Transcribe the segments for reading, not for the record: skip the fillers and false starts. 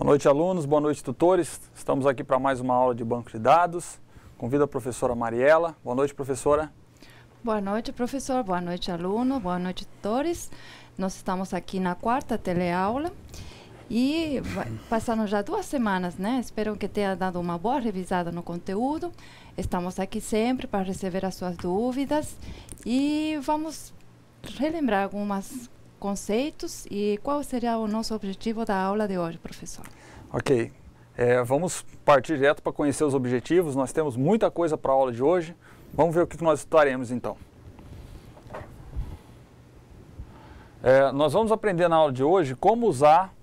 Boa noite, alunos, boa noite, tutores. Estamos aqui para mais uma aula de banco de dados. Convido a professora Mariela. Boa noite, professora. Boa noite, professor. Boa noite, aluno. Boa noite, tutores. Nós estamos aqui na quarta teleaula e passaram já 2 semanas, né? Espero que tenha dado uma boa revisada no conteúdo. Estamos aqui sempre para receber as suas dúvidas e vamos relembrar alguns conceitos e qual seria o nosso objetivo da aula de hoje, professor? Ok. Vamos partir direto para conhecer os objetivos. Nós temos muita coisa para a aula de hoje. Vamos ver o que nós estudaremos então. Nós vamos aprender na aula de hoje como usar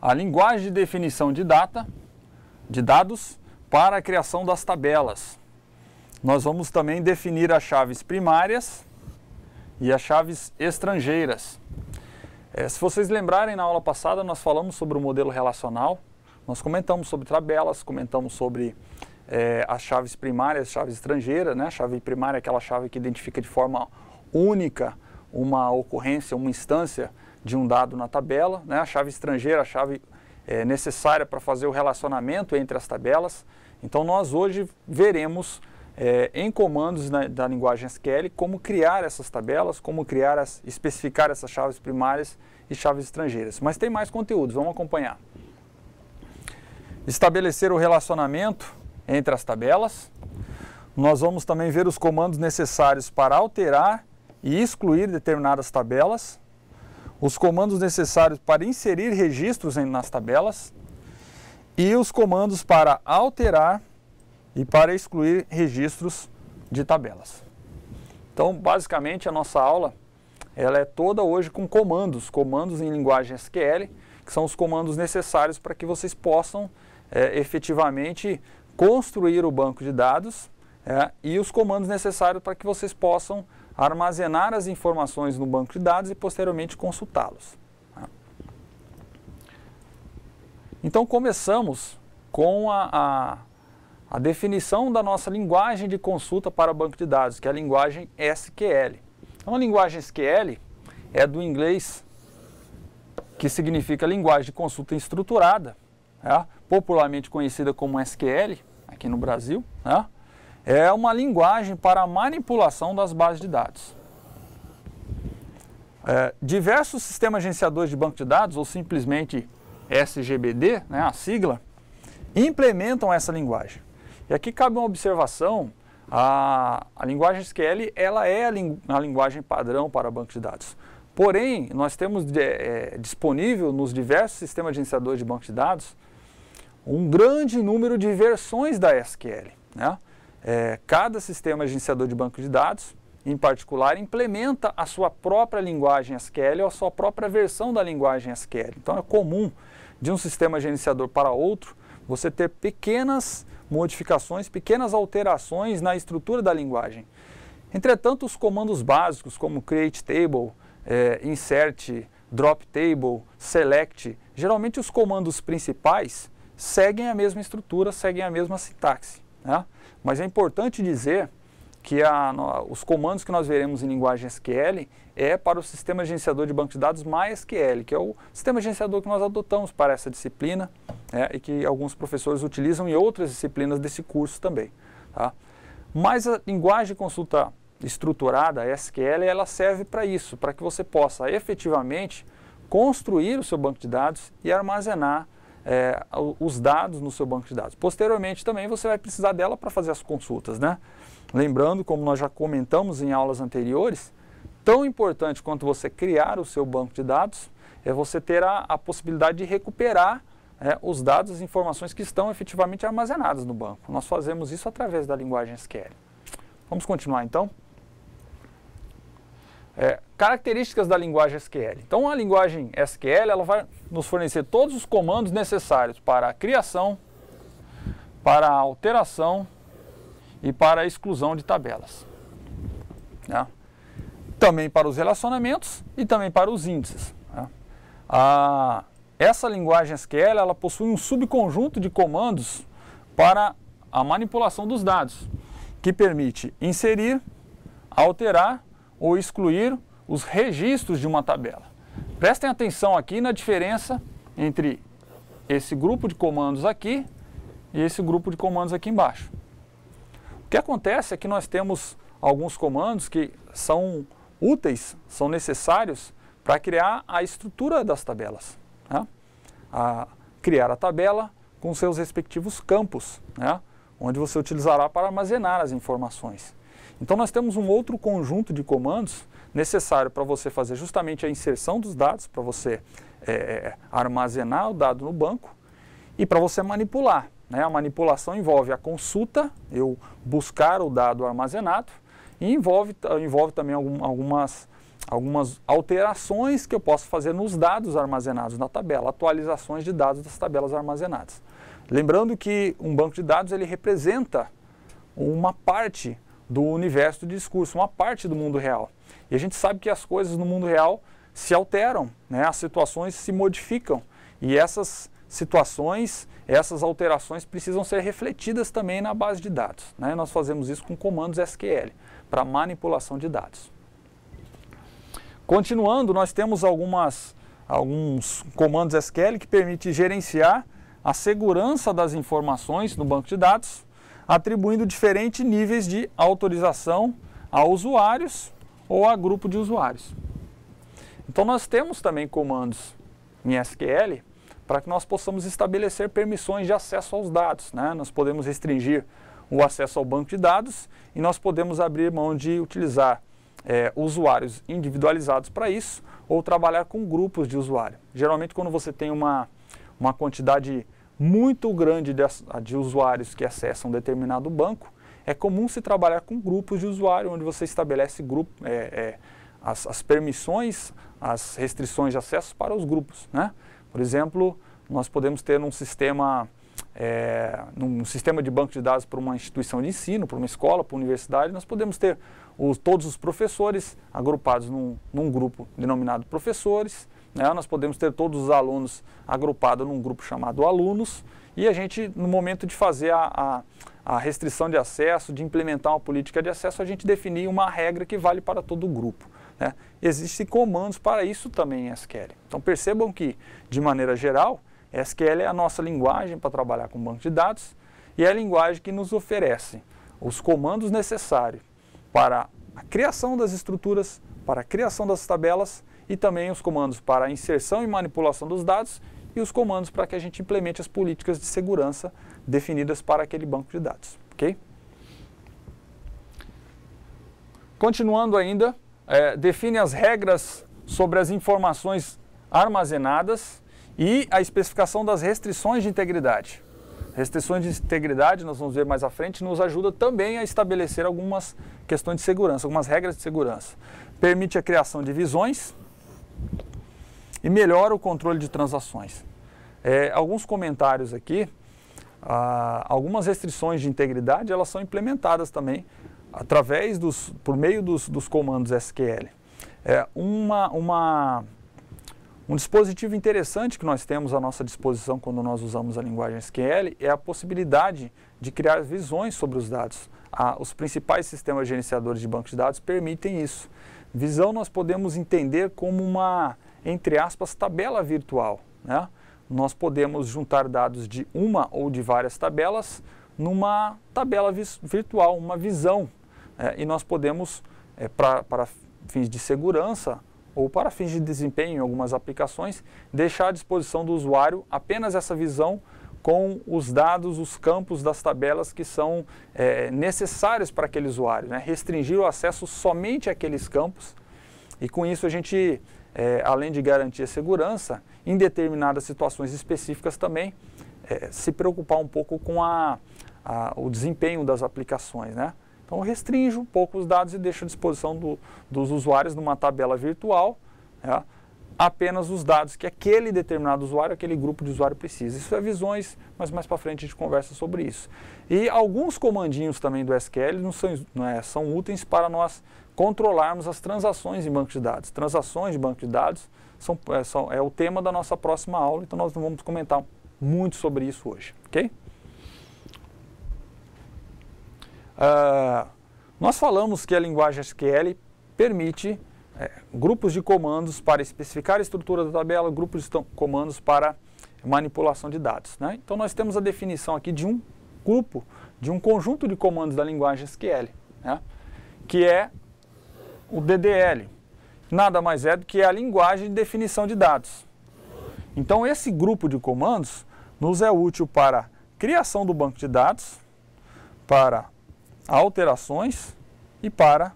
a linguagem de definição de dados para a criação das tabelas. Nós vamos também definir as chaves primárias e as chaves estrangeiras. Se vocês lembrarem, na aula passada nós falamos sobre o modelo relacional, nós comentamos sobre tabelas, comentamos sobre as chaves primárias, chaves estrangeiras, né? A chave primária é aquela chave que identifica de forma única uma ocorrência, uma instância de um dado na tabela, né? A chave estrangeira, a chave necessária para fazer o relacionamento entre as tabelas. Então nós hoje veremos em comandos da linguagem SQL como criar essas tabelas, como especificar essas chaves primárias e chaves estrangeiras. Mas tem mais conteúdos, vamos acompanhar. Estabelecer o relacionamento entre as tabelas. Nós vamos também ver os comandos necessários para alterar e excluir determinadas tabelas. Os comandos necessários para inserir registros nas tabelas. E os comandos para alterar e para excluir registros de tabelas. Então, basicamente, a nossa aula ela é toda hoje com comandos em linguagem SQL, que são os comandos necessários para que vocês possam efetivamente construir o banco de dados e os comandos necessários para que vocês possam armazenar as informações no banco de dados e posteriormente consultá-los. Então, começamos com a definição da nossa linguagem de consulta para o banco de dados, que é a linguagem SQL. Então, a linguagem SQL é do inglês, que significa linguagem de consulta estruturada, popularmente conhecida como SQL, aqui no Brasil. É uma linguagem para a manipulação das bases de dados. Diversos sistemas gerenciadores de banco de dados, ou simplesmente SGBD, a sigla, implementam essa linguagem. E aqui cabe uma observação, a linguagem SQL ela é a linguagem padrão para banco de dados. Porém, nós temos disponível nos diversos sistemas gerenciadores de banco de dados um grande número de versões da SQL. Cada sistema gerenciador de banco de dados, em particular, implementa a sua própria linguagem SQL ou a sua própria versão da linguagem SQL. Então é comum de um sistema gerenciador para outro você ter pequenas modificações, pequenas alterações na estrutura da linguagem. Entretanto, os comandos básicos como create table, insert, drop table, select, geralmente os comandos principais seguem a mesma estrutura, seguem a mesma sintaxe. Mas é importante dizer que os comandos que nós veremos em linguagem SQL é para o sistema gerenciador de banco de dados MySQL, que é o sistema gerenciador que nós adotamos para essa disciplina e que alguns professores utilizam em outras disciplinas desse curso também. Mas a linguagem de consulta estruturada, a SQL, ela serve para isso, para que você possa efetivamente construir o seu banco de dados e armazenar os dados no seu banco de dados. Posteriormente também você vai precisar dela para fazer as consultas, Lembrando, como nós já comentamos em aulas anteriores, tão importante quanto você criar o seu banco de dados é você ter a possibilidade de recuperar os dados, as informações que estão efetivamente armazenadas no banco. Nós fazemos isso através da linguagem SQL. Vamos continuar então? Características da linguagem SQL. Então a linguagem SQL ela vai nos fornecer todos os comandos necessários para a criação, para a alteração e para a exclusão de tabelas. Também para os relacionamentos e também para os índices. Essa linguagem SQL ela possui um subconjunto de comandos para a manipulação dos dados, que permite inserir, alterar ou excluir os registros de uma tabela. Prestem atenção aqui na diferença entre esse grupo de comandos aqui e esse grupo de comandos aqui embaixo. O que acontece é que nós temos alguns comandos que são úteis, são necessários para criar a estrutura das tabelas, né? Criar a tabela com seus respectivos campos, né? Onde você utilizará para armazenar as informações. Então nós temos um outro conjunto de comandos necessário para você fazer justamente a inserção dos dados, para você armazenar o dado no banco e para você manipular, né? A manipulação envolve a consulta, eu buscar o dado armazenado, e envolve também algumas alterações que eu posso fazer nos dados armazenados na tabela, atualizações de dados das tabelas armazenadas. Lembrando que um banco de dados ele representa uma parte do universo de discurso, uma parte do mundo real. E a gente sabe que as coisas no mundo real se alteram, né? As situações se modificam e essas situações, essas alterações precisam ser refletidas também na base de dados, né? Nós fazemos isso com comandos SQL para manipulação de dados. Continuando, nós temos alguns comandos SQL que permitem gerenciar a segurança das informações no banco de dados, atribuindo diferentes níveis de autorização a usuários ou a grupo de usuários. Então nós temos também comandos em SQL para que nós possamos estabelecer permissões de acesso aos dados, né? Nós podemos restringir o acesso ao banco de dados e nós podemos abrir mão de utilizar usuários individualizados para isso ou trabalhar com grupos de usuário. Geralmente quando você tem uma quantidade muito grande de usuários que acessam um determinado banco, é comum se trabalhar com grupos de usuário, onde você estabelece as permissões, as restrições de acesso para os grupos, né? Por exemplo, nós podemos ter num sistema de banco de dados para uma instituição de ensino, para uma escola, para uma universidade, nós podemos ter todos os professores agrupados num grupo denominado professores, né? Nós podemos ter todos os alunos agrupados num grupo chamado alunos, e a gente, no momento de fazer a restrição de acesso, de implementar uma política de acesso, a gente definir uma regra que vale para todo o grupo, né? Existem comandos para isso também em SQL. Então percebam que, de maneira geral, SQL é a nossa linguagem para trabalhar com banco de dados e é a linguagem que nos oferece os comandos necessários para a criação das estruturas, para a criação das tabelas e também os comandos para a inserção e manipulação dos dados e os comandos para que a gente implemente as políticas de segurança definidas para aquele banco de dados, ok? Continuando ainda, define as regras sobre as informações armazenadas e a especificação das restrições de integridade. Restrições de integridade, nós vamos ver mais à frente, nos ajuda também a estabelecer algumas questões de segurança, algumas regras de segurança. Permite a criação de visões e melhora o controle de transações. Alguns comentários aqui, algumas restrições de integridade, elas são implementadas também por meio dos comandos SQL. Um dispositivo interessante que nós temos à nossa disposição quando nós usamos a linguagem SQL é a possibilidade de criar visões sobre os dados. Os principais sistemas gerenciadores de banco de dados permitem isso. Visão nós podemos entender como uma, entre aspas, tabela virtual, né? Nós podemos juntar dados de uma ou de várias tabelas numa tabela virtual, uma visão. E nós podemos, para fins de segurança, ou para fins de desempenho em algumas aplicações, deixar à disposição do usuário apenas essa visão com os dados, os campos das tabelas que são necessários para aquele usuário, né? Restringir o acesso somente àqueles campos e com isso a gente, além de garantir a segurança, em determinadas situações específicas também, se preocupar um pouco com o desempenho das aplicações, né? Então, restringe um pouco os dados e deixa à disposição dos usuários numa tabela virtual, né, apenas os dados que aquele determinado usuário, aquele grupo de usuário precisa. Isso é visões, mas mais para frente a gente conversa sobre isso. E alguns comandinhos também do SQL são úteis para nós controlarmos as transações em banco de dados. Transações de banco de dados é o tema da nossa próxima aula, então nós não vamos comentar muito sobre isso hoje, ok? Nós falamos que a linguagem SQL permite grupos de comandos para especificar a estrutura da tabela, grupos de comandos para manipulação de dados, né? Então nós temos a definição aqui de um grupo, de um conjunto de comandos da linguagem SQL, né? Que é o DDL. Nada mais é do que a linguagem de definição de dados. Então esse grupo de comandos nos é útil para criação do banco de dados, para alterações e para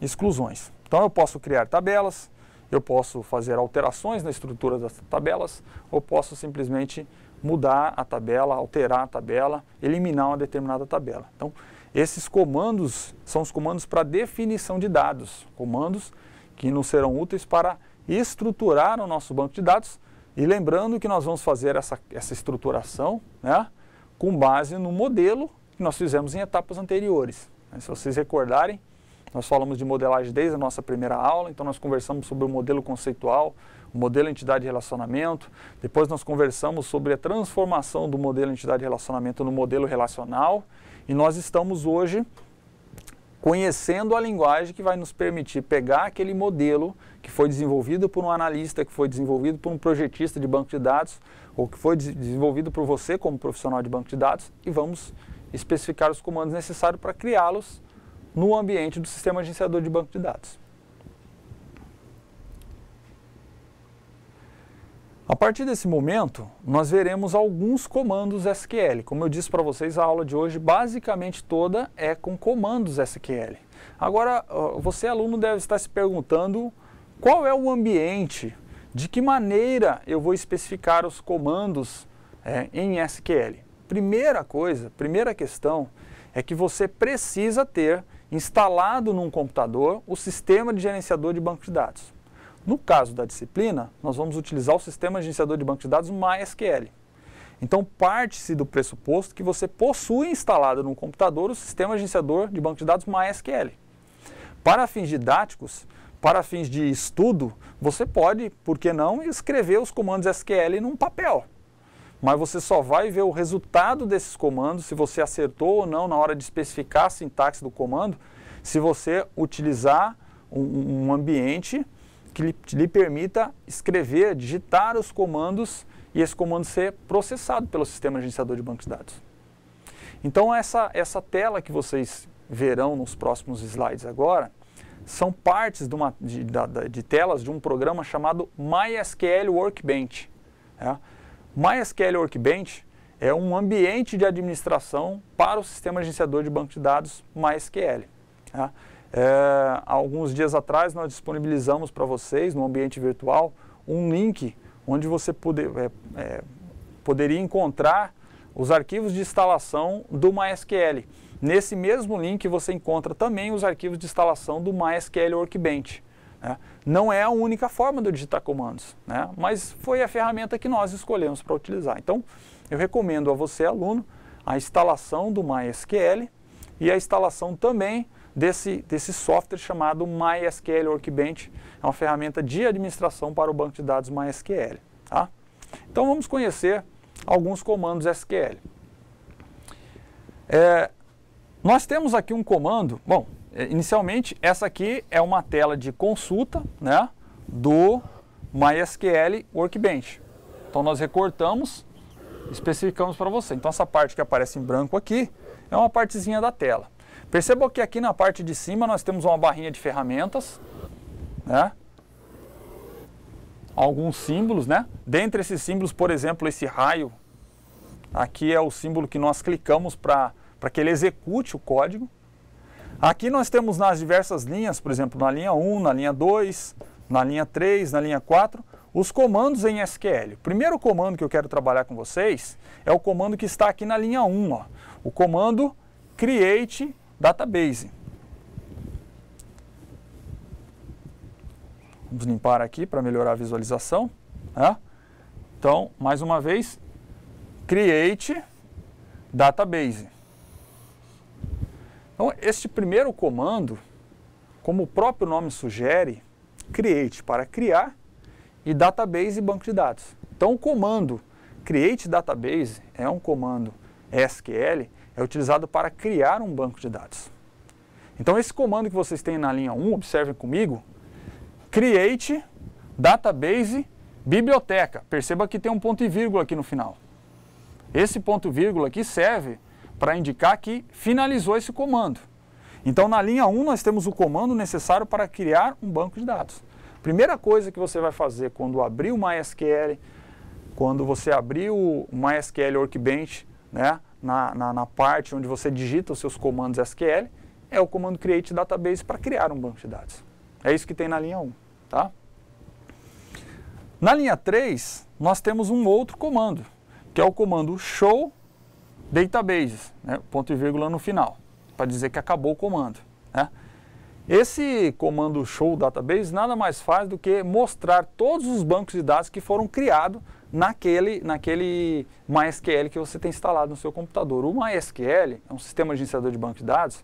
exclusões. Então eu posso criar tabelas, eu posso fazer alterações na estrutura das tabelas, ou posso simplesmente mudar a tabela, alterar a tabela, eliminar uma determinada tabela. Então esses comandos são os comandos para definição de dados, comandos que nos serão úteis para estruturar o nosso banco de dados. E lembrando que nós vamos fazer essa estruturação, né, com base no modelo que nós fizemos em etapas anteriores. Se vocês recordarem, nós falamos de modelagem desde a nossa primeira aula, então nós conversamos sobre o modelo conceitual, o modelo entidade e relacionamento, depois nós conversamos sobre a transformação do modelo entidade e relacionamento no modelo relacional, e nós estamos hoje conhecendo a linguagem que vai nos permitir pegar aquele modelo que foi desenvolvido por um analista, que foi desenvolvido por um projetista de banco de dados, ou que foi desenvolvido por você como profissional de banco de dados, e vamos especificar os comandos necessários para criá-los no ambiente do sistema gerenciador de banco de dados. A partir desse momento, nós veremos alguns comandos SQL. Como eu disse para vocês, a aula de hoje basicamente toda é com comandos SQL. Agora, você aluno deve estar se perguntando qual é o ambiente, de que maneira eu vou especificar os comandos em SQL. Primeira questão é que você precisa ter instalado num computador o sistema de gerenciador de banco de dados. No caso da disciplina, nós vamos utilizar o sistema de gerenciador de banco de dados MySQL. Então, parte-se do pressuposto que você possui instalado no computador o sistema de gerenciador de banco de dados MySQL. Para fins didáticos, para fins de estudo, você pode, por que não, escrever os comandos SQL num papel. Mas você só vai ver o resultado desses comandos, se você acertou ou não na hora de especificar a sintaxe do comando, se você utilizar um ambiente que lhe permita escrever, digitar os comandos e esse comando ser processado pelo sistema gerenciador de banco de dados. Então essa tela que vocês verão nos próximos slides agora, são partes de telas de um programa chamado MySQL Workbench. MySQL Workbench é um ambiente de administração para o sistema gerenciador de banco de dados MySQL. Alguns dias atrás nós disponibilizamos para vocês no ambiente virtual um link onde você poderia encontrar os arquivos de instalação do MySQL. Nesse mesmo link você encontra também os arquivos de instalação do MySQL Workbench. Não é a única forma de eu digitar comandos, mas foi a ferramenta que nós escolhemos para utilizar. Então eu recomendo a você, aluno, a instalação do MySQL e a instalação também desse software chamado MySQL Workbench. É uma ferramenta de administração para o banco de dados MySQL. Então vamos conhecer alguns comandos SQL. Nós temos aqui um comando, inicialmente essa aqui é uma tela de consulta, do MySQL Workbench. Então nós recortamos, especificamos para você. Então essa parte que aparece em branco aqui é uma partezinha da tela. Perceba que aqui na parte de cima nós temos uma barrinha de ferramentas, alguns símbolos, Dentre esses símbolos, por exemplo, esse raio, aqui é o símbolo que nós clicamos para que ele execute o código. Aqui nós temos nas diversas linhas, por exemplo, na linha 1, na linha 2, na linha 3, na linha 4, os comandos em SQL. O primeiro comando que eu quero trabalhar com vocês é o comando que está aqui na linha 1, o comando create database. Vamos limpar aqui para melhorar a visualização. Então, mais uma vez, create database. Então, este primeiro comando, como o próprio nome sugere, create para criar e database banco de dados. Então, o comando create database é um comando SQL, é utilizado para criar um banco de dados. Então esse comando que vocês têm na linha 1, observem comigo, create, database, biblioteca. Perceba que tem um ponto e vírgula aqui no final. Esse ponto e vírgula aqui serve para indicar que finalizou esse comando. Então, na linha 1, nós temos o comando necessário para criar um banco de dados. Primeira coisa que você vai fazer quando abrir o MySQL, quando você abrir o MySQL Workbench, né, na parte onde você digita os seus comandos SQL, é o comando create database para criar um banco de dados. É isso que tem na linha 1. Tá? Na linha 3, nós temos um outro comando, que é o comando show databases, né, ponto e vírgula no final, para dizer que acabou o comando. Né? Esse comando show database nada mais faz do que mostrar todos os bancos de dados que foram criados naquele MySQL que você tem instalado no seu computador. O MySQL é um sistema gerenciador de banco de dados.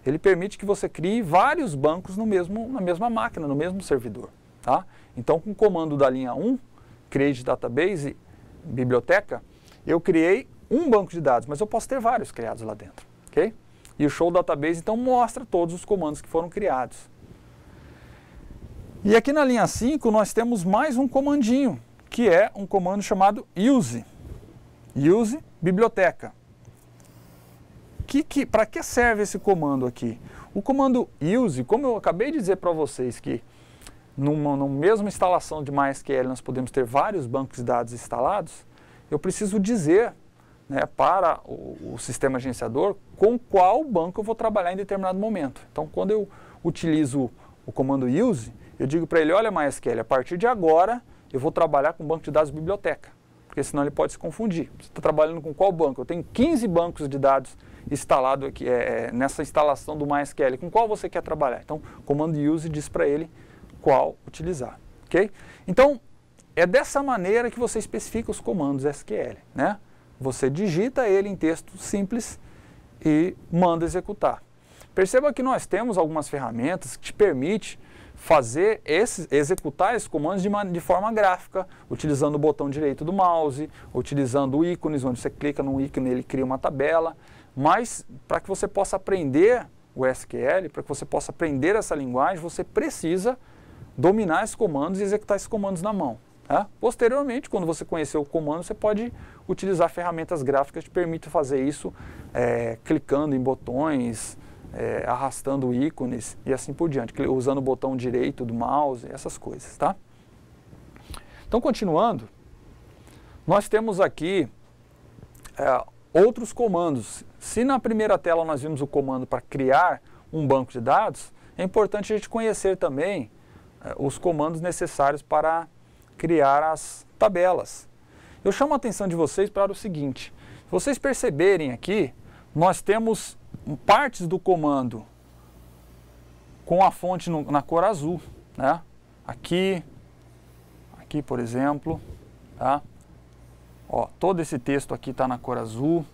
Ele permite que você crie vários bancos na mesma máquina, no mesmo servidor. Tá? Então, com o comando da linha 1, create database, biblioteca, eu criei um banco de dados, mas eu posso ter vários criados lá dentro. Okay? E o show database, então, mostra todos os comandos que foram criados. E aqui na linha 5, nós temos mais um comandinho, que é um comando chamado use. Use biblioteca. Para que serve esse comando aqui? O comando use, como eu acabei de dizer para vocês que numa mesma instalação de MySQL nós podemos ter vários bancos de dados instalados, eu preciso dizer, né, para o sistema gerenciador com qual banco eu vou trabalhar em determinado momento. Então, quando eu utilizo o comando use, eu digo para ele, olha MySQL, a partir de agora eu vou trabalhar com banco de dados biblioteca, porque senão ele pode se confundir. Você está trabalhando com qual banco? Eu tenho 15 bancos de dados instalados aqui, nessa instalação do MySQL. Com qual você quer trabalhar? Então, o comando use diz para ele qual utilizar. Okay? Então, é dessa maneira que você especifica os comandos SQL. Né? Você digita ele em texto simples e manda executar. Perceba que nós temos algumas ferramentas que te permitem executar esses comandos de forma gráfica, utilizando o botão direito do mouse, utilizando ícones, onde você clica no ícone e ele cria uma tabela. Mas, para que você possa aprender o SQL, para que você possa aprender essa linguagem, você precisa dominar esses comandos e executar esses comandos na mão. Tá? Posteriormente, quando você conhecer o comando, você pode utilizar ferramentas gráficas que te permitem fazer isso clicando em botões, arrastando ícones e assim por diante, usando o botão direito do mouse, essas coisas. Tá? Então, continuando, nós temos aqui outros comandos. Se na primeira tela nós vimos o comando para criar um banco de dados, é importante a gente conhecer também os comandos necessários para criar as tabelas. Eu chamo a atenção de vocês para o seguinte, se vocês perceberem aqui, nós temos partes do comando com a fonte na cor azul. Né? Aqui, por exemplo, tá? Ó, todo esse texto aqui está na cor azul.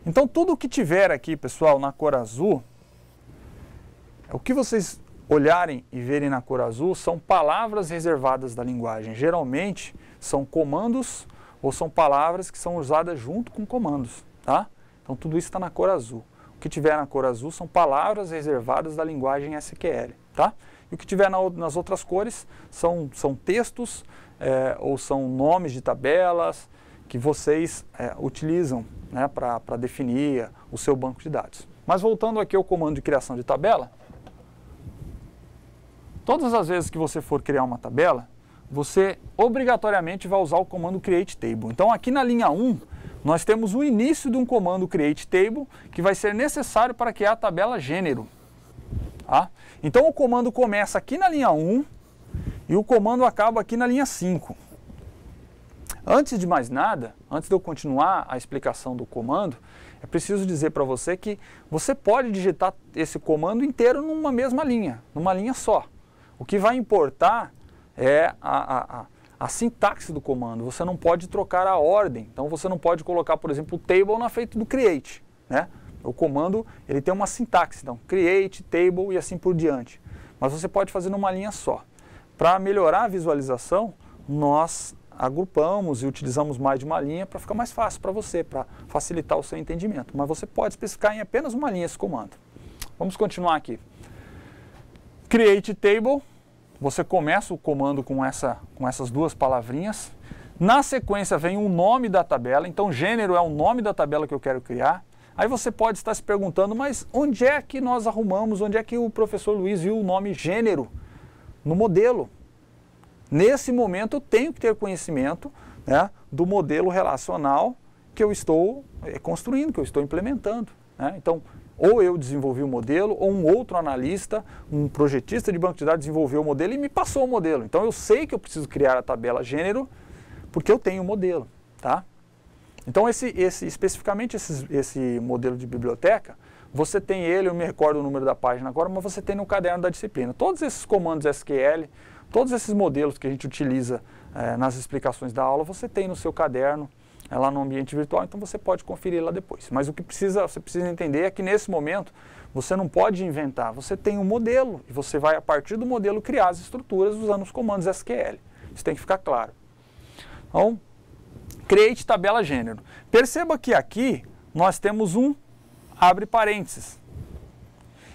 Então, tudo que tiver aqui, pessoal, na cor azul, o que vocês olharem e verem na cor azul são palavras reservadas da linguagem. Geralmente, são comandos ou são palavras que são usadas junto com comandos. Tá? Então, tudo isso está na cor azul. O que tiver na cor azul são palavras reservadas da linguagem SQL. Tá? E o que tiver nas outras cores são textos ou são nomes de tabelas que vocês utilizam, né, para definir o seu banco de dados. Mas voltando aqui ao comando de criação de tabela, todas as vezes que você for criar uma tabela, você obrigatoriamente vai usar o comando create table. Então aqui na linha 1, nós temos o início de um comando create table que vai ser necessário para criar a tabela gênero. Tá? Então o comando começa aqui na linha 1 e o comando acaba aqui na linha 5. Antes de mais nada, antes de eu continuar a explicação do comando, é preciso dizer para você que você pode digitar esse comando inteiro numa mesma linha, numa linha só. O que vai importar é a sintaxe do comando. Você não pode trocar a ordem. Então você não pode colocar, por exemplo, o table na frente do create. Né? O comando ele tem uma sintaxe, então create, table e assim por diante. Mas você pode fazer numa linha só. Para melhorar a visualização, nós agrupamos e utilizamos mais de uma linha para ficar mais fácil para você, para facilitar o seu entendimento. Mas você pode especificar em apenas uma linha esse comando. Vamos continuar aqui. Create table, você começa o comando com essas duas palavrinhas. Na sequência vem o nome da tabela, então gênero é o nome da tabela que eu quero criar. Aí você pode estar se perguntando, mas onde é que nós arrumamos, onde é que o professor Luiz viu o nome gênero no modelo? Nesse momento eu tenho que ter conhecimento, né, do modelo relacional que eu estou construindo, que eu estou implementando, né? Então, ou eu desenvolvi o modelo, ou um outro analista, um projetista de banco de dados desenvolveu o modelo e me passou o modelo. Então eu sei que eu preciso criar a tabela gênero, porque eu tenho o modelo, tá? Então especificamente esse modelo de biblioteca, você tem ele, eu me recordo o número da página agora, mas você tem no caderno da disciplina. Todos esses comandos SQL, todos esses modelos que a gente utiliza nas explicações da aula, você tem no seu caderno, lá no ambiente virtual, então você pode conferir lá depois. Mas o que você precisa entender é que nesse momento você não pode inventar, você tem um modelo e você vai a partir do modelo criar as estruturas usando os comandos SQL. Isso tem que ficar claro. Então, create tabela gênero. Perceba que aqui nós temos um abre parênteses.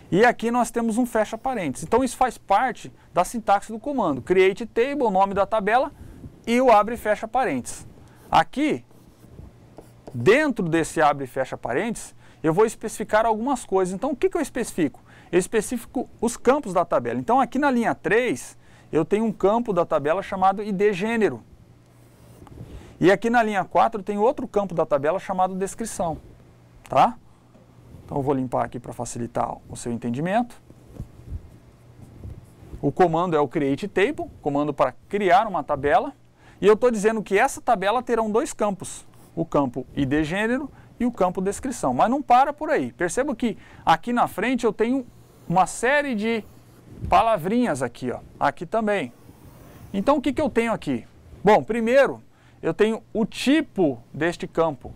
E aqui nós temos um fecha parênteses. Então isso faz parte da sintaxe do comando. Create table, o nome da tabela, e o abre e fecha parênteses. Aqui, dentro desse abre e fecha parênteses, eu vou especificar algumas coisas. Então o que eu especifico? Eu especifico os campos da tabela. Então aqui na linha 3, eu tenho um campo da tabela chamado ID gênero. E aqui na linha 4 tem outro campo da tabela chamado descrição, tá? Então eu vou limpar aqui para facilitar o seu entendimento. O comando é o create table, comando para criar uma tabela. E eu estou dizendo que essa tabela terão dois campos, o campo ID gênero e o campo descrição. Mas não para por aí. Perceba que aqui na frente eu tenho uma série de palavrinhas aqui, ó, aqui também. Então o que eu tenho aqui? Bom, primeiro eu tenho o tipo deste campo.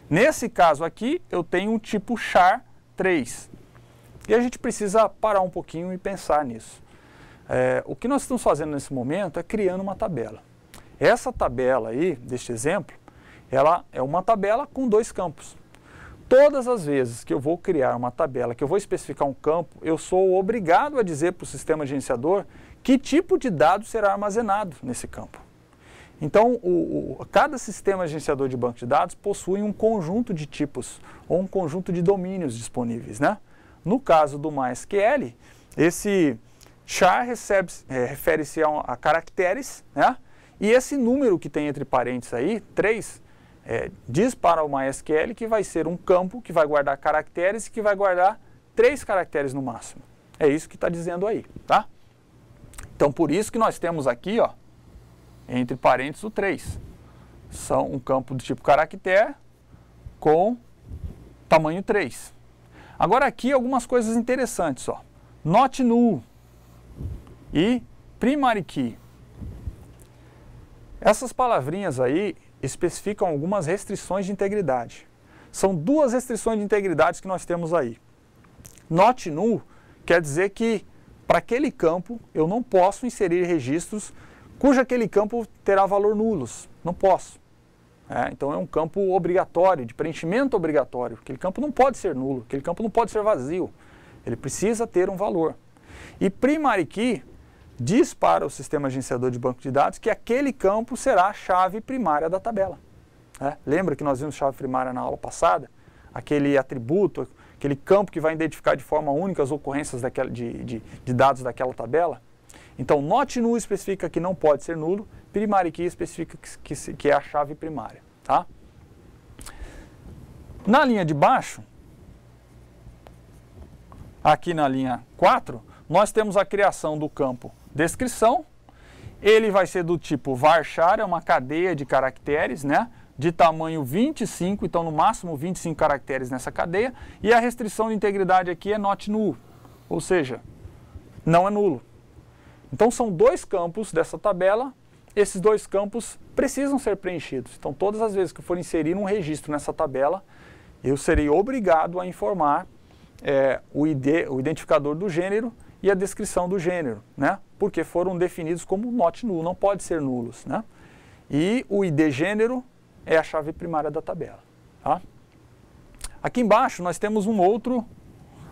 Nesse caso aqui, eu tenho um tipo char 3. E a gente precisa parar um pouquinho e pensar nisso. O que nós estamos fazendo nesse momento é criando uma tabela. Essa tabela aí, deste exemplo, ela é uma tabela com dois campos. Todas as vezes que eu vou criar uma tabela, que eu vou especificar um campo, eu sou obrigado a dizer para o sistema gerenciador que tipo de dado será armazenado nesse campo. Então, cada sistema gerenciador de banco de dados possui um conjunto de tipos ou um conjunto de domínios disponíveis, né? No caso do MySQL, esse char refere-se a caracteres, né? E esse número que tem entre parênteses aí, 3, diz para o MySQL que vai ser um campo que vai guardar caracteres e que vai guardar 3 caracteres no máximo. É isso que está dizendo aí, tá? Então, por isso que nós temos aqui, ó, entre parênteses o 3. São um campo do tipo caractere com tamanho 3. Agora aqui algumas coisas interessantes, ó. Not null e primary key. Essas palavrinhas aí especificam algumas restrições de integridade. São duas restrições de integridade que nós temos aí. Not null quer dizer que para aquele campo eu não posso inserir registros cujo aquele campo terá valor nulos. Não posso. Então é um campo obrigatório, de preenchimento obrigatório. Aquele campo não pode ser nulo, aquele campo não pode ser vazio. Ele precisa ter um valor. E primary key diz para o sistema gerenciador de banco de dados que aquele campo será a chave primária da tabela. Lembra que nós vimos chave primária na aula passada? Aquele atributo, aquele campo que vai identificar de forma única as ocorrências de dados daquela tabela. Então, not null especifica que não pode ser nulo, primary key especifica que é a chave primária. Tá? Na linha de baixo, aqui na linha 4, nós temos a criação do campo descrição. Ele vai ser do tipo varchar, é uma cadeia de caracteres, né? De tamanho 25, então no máximo 25 caracteres nessa cadeia. E a restrição de integridade aqui é not null, ou seja, não é nulo. Então são dois campos dessa tabela, esses dois campos precisam ser preenchidos. Então todas as vezes que eu for inserir um registro nessa tabela, eu serei obrigado a informar o identificador do gênero e a descrição do gênero, né? Porque foram definidos como not null, não pode ser nulos, né? E o ID gênero é a chave primária da tabela. Tá? Aqui embaixo nós temos um outro,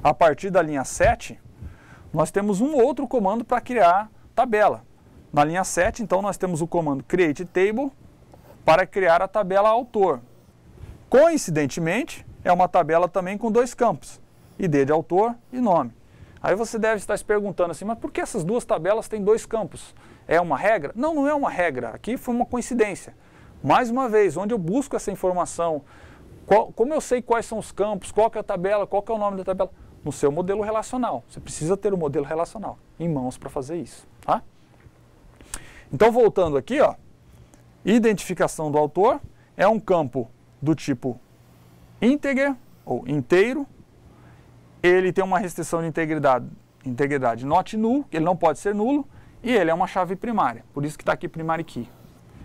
a partir da linha 7, nós temos um outro comando para criar tabela. Na linha 7, então, nós temos o comando createTable para criar a tabela autor. Coincidentemente, é uma tabela também com dois campos, ID de autor e nome. Aí você deve estar se perguntando assim, mas por que essas duas tabelas têm dois campos? É uma regra? Não, não é uma regra. Aqui foi uma coincidência. Mais uma vez, onde eu busco essa informação, como eu sei quais são os campos, qual que é a tabela, qual que é o nome da tabela? No seu modelo relacional. Você precisa ter o modelo relacional em mãos para fazer isso. Tá? Então, voltando aqui, ó, identificação do autor é um campo do tipo integer ou inteiro. Ele tem uma restrição de integridade not null, ele não pode ser nulo, e ele é uma chave primária, por isso que está aqui primary key.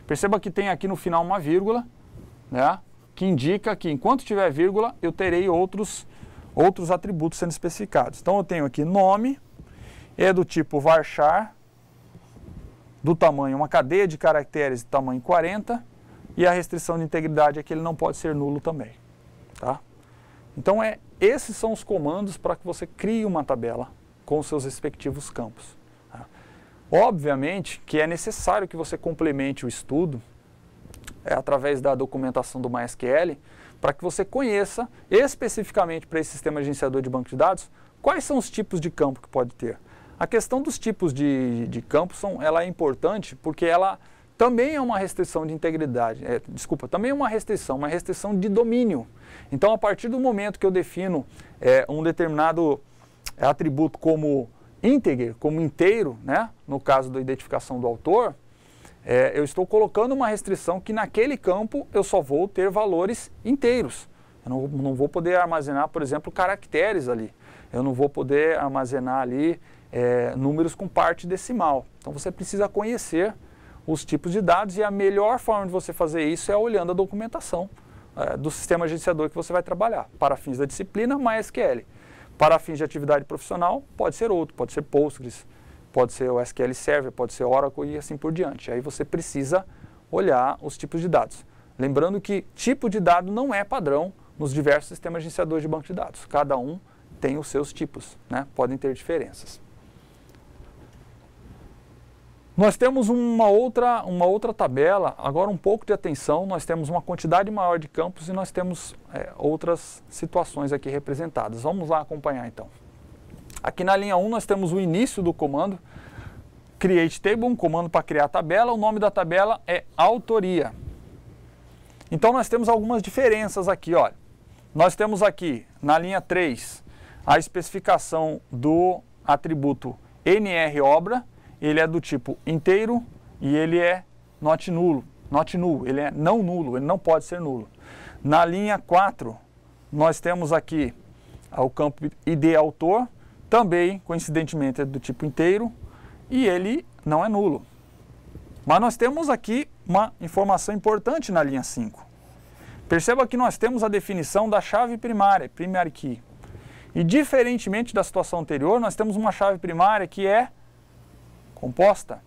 Perceba que tem aqui no final uma vírgula, né, que indica que enquanto tiver vírgula, eu terei outros atributos sendo especificados. Então eu tenho aqui nome, é do tipo varchar, do tamanho, uma cadeia de caracteres de tamanho 40, e a restrição de integridade é que ele não pode ser nulo também. Tá? Então esses são os comandos para que você crie uma tabela com os seus respectivos campos. Tá? Obviamente que é necessário que você complemente o estudo através da documentação do MySQL, para que você conheça especificamente para esse sistema gerenciador de banco de dados quais são os tipos de campo que pode ter. A questão dos tipos de campos ela é importante porque ela também é uma restrição de integridade, também é uma restrição de domínio. Então, a partir do momento que eu defino um determinado atributo como integer, como inteiro, né, no caso da identificação do autor, eu estou colocando uma restrição que naquele campo eu só vou ter valores inteiros. Eu não vou poder armazenar, por exemplo, caracteres ali. Eu não vou poder armazenar ali números com parte decimal. Então, você precisa conhecer os tipos de dados e a melhor forma de você fazer isso é olhando a documentação do sistema gerenciador que você vai trabalhar. Para fins da disciplina, MySQL. Para fins de atividade profissional, pode ser outro, pode ser Postgres, pode ser o SQL Server, pode ser Oracle e assim por diante. Aí você precisa olhar os tipos de dados. Lembrando que tipo de dado não é padrão nos diversos sistemas gerenciadores de banco de dados. Cada um tem os seus tipos, né? Podem ter diferenças. Nós temos uma outra tabela, agora um pouco de atenção, nós temos uma quantidade maior de campos e nós temos outras situações aqui representadas. Vamos lá acompanhar então. Aqui na linha 1 nós temos o início do comando createTable, um comando para criar a tabela, o nome da tabela é autoria. Então nós temos algumas diferenças aqui, olha. Nós temos aqui na linha 3 a especificação do atributo nrobra. Ele é do tipo inteiro e ele é not null, ele é não nulo, ele não pode ser nulo. Na linha 4, nós temos aqui o campo ID autor, também, coincidentemente, é do tipo inteiro e ele não é nulo. Mas nós temos aqui uma informação importante na linha 5. Perceba que nós temos a definição da chave primária, primary key. E diferentemente da situação anterior, nós temos uma chave primária que é composta.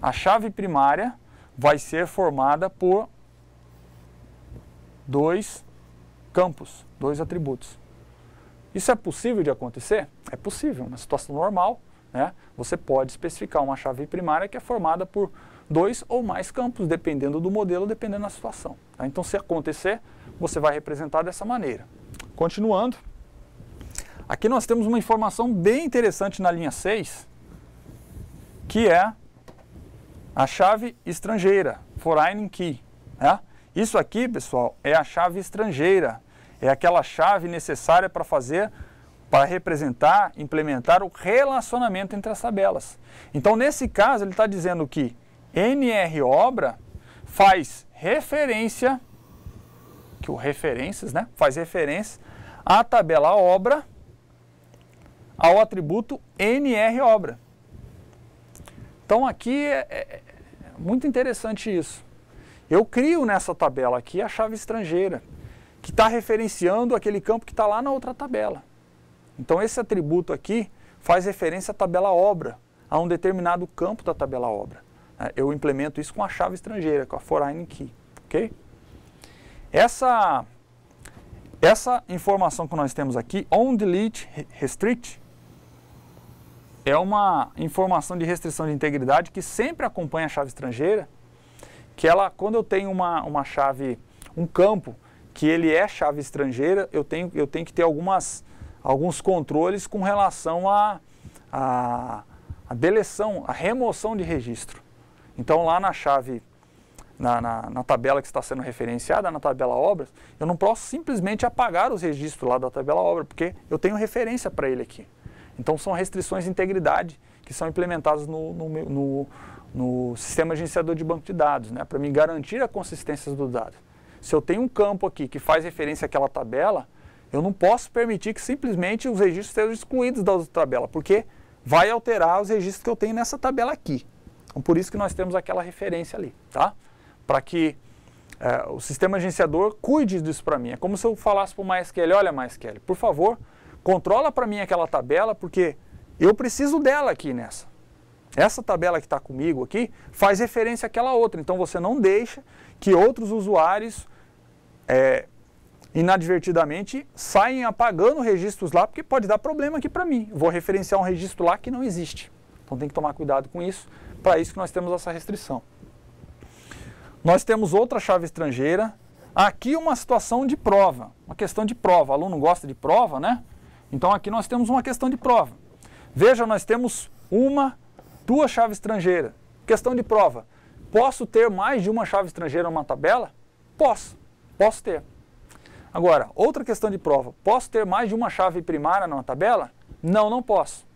A chave primária vai ser formada por dois campos, dois atributos. Isso é possível de acontecer? É possível, na situação normal, né? Você pode especificar uma chave primária que é formada por dois ou mais campos, dependendo do modelo, dependendo da situação. Tá? Então, se acontecer, você vai representar dessa maneira. Continuando, aqui nós temos uma informação bem interessante na linha 6, que é a chave estrangeira, foreign key. Né? Isso aqui, pessoal, é a chave estrangeira. É aquela chave necessária para representar, implementar o relacionamento entre as tabelas. Então, nesse caso, ele está dizendo que nrobra faz referência, que o referências, né? Faz referência à tabela obra, ao atributo nrobra. Então, aqui é muito interessante isso. Eu crio nessa tabela aqui a chave estrangeira, que está referenciando aquele campo que está lá na outra tabela. Então, esse atributo aqui faz referência à tabela obra, a um determinado campo da tabela obra. Eu implemento isso com a chave estrangeira, com a foreign key. Okay? Essa informação que nós temos aqui, onDelete Restrict, é uma informação de restrição de integridade que sempre acompanha a chave estrangeira, que ela, quando eu tenho uma chave, um campo, que ele é chave estrangeira, eu tenho que ter alguns controles com relação à deleção, a remoção de registro. Então lá na chave, na tabela que está sendo referenciada, na tabela obras, eu não posso simplesmente apagar os registros lá da tabela obra, porque eu tenho referência para ele aqui. Então são restrições de integridade que são implementadas no sistema gerenciador de banco de dados, né, para me garantir a consistência do dado. Se eu tenho um campo aqui que faz referência àquela tabela, eu não posso permitir que simplesmente os registros sejam excluídos da outra tabela, porque vai alterar os registros que eu tenho nessa tabela aqui. Então, por isso que nós temos aquela referência ali, tá? Para que o sistema gerenciador cuide disso para mim. É como se eu falasse para o MySQL, olha MySQL, por favor, controla para mim aquela tabela, porque eu preciso dela aqui nessa. Essa tabela que está comigo aqui faz referência àquela outra, então você não deixa que outros usuários inadvertidamente saiam apagando registros lá, porque pode dar problema aqui para mim. Eu vou referenciar um registro lá que não existe. Então tem que tomar cuidado com isso, para isso que nós temos essa restrição. Nós temos outra chave estrangeira, aqui uma situação de prova, uma questão de prova. O aluno gosta de prova, né? Então aqui nós temos uma questão de prova. Veja, nós temos duas chaves estrangeiras. Questão de prova. Posso ter mais de uma chave estrangeira numa tabela? Posso ter. Agora, outra questão de prova. Posso ter mais de uma chave primária numa tabela? Não, não posso.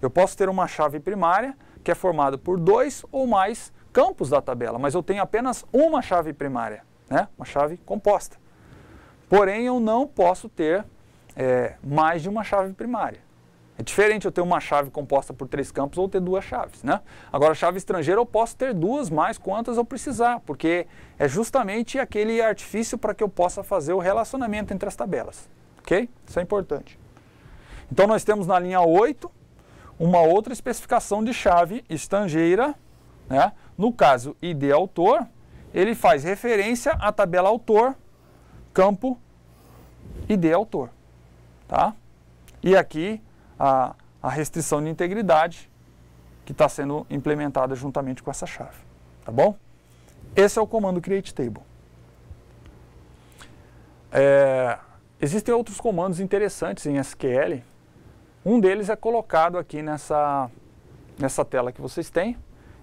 Eu posso ter uma chave primária que é formada por 2 ou mais campos da tabela, mas eu tenho apenas uma chave primária, né? Uma chave composta. Porém, eu não posso ter mais de uma chave primária. É diferente eu ter uma chave composta por 3 campos ou ter 2 chaves, né? Agora, chave estrangeira eu posso ter 2 mais quantas eu precisar, porque é justamente aquele artifício para que eu possa fazer o relacionamento entre as tabelas, ok? Isso é importante. Então, nós temos na linha 8 uma outra especificação de chave estrangeira, né? No caso, ID autor, ele faz referência à tabela autor, campo ID autor, tá? E aqui a restrição de integridade que está sendo implementada juntamente com essa chave, tá bom? Esse é o comando create table. Existem outros comandos interessantes em SQL. Um deles é colocado aqui nessa tela que vocês têm.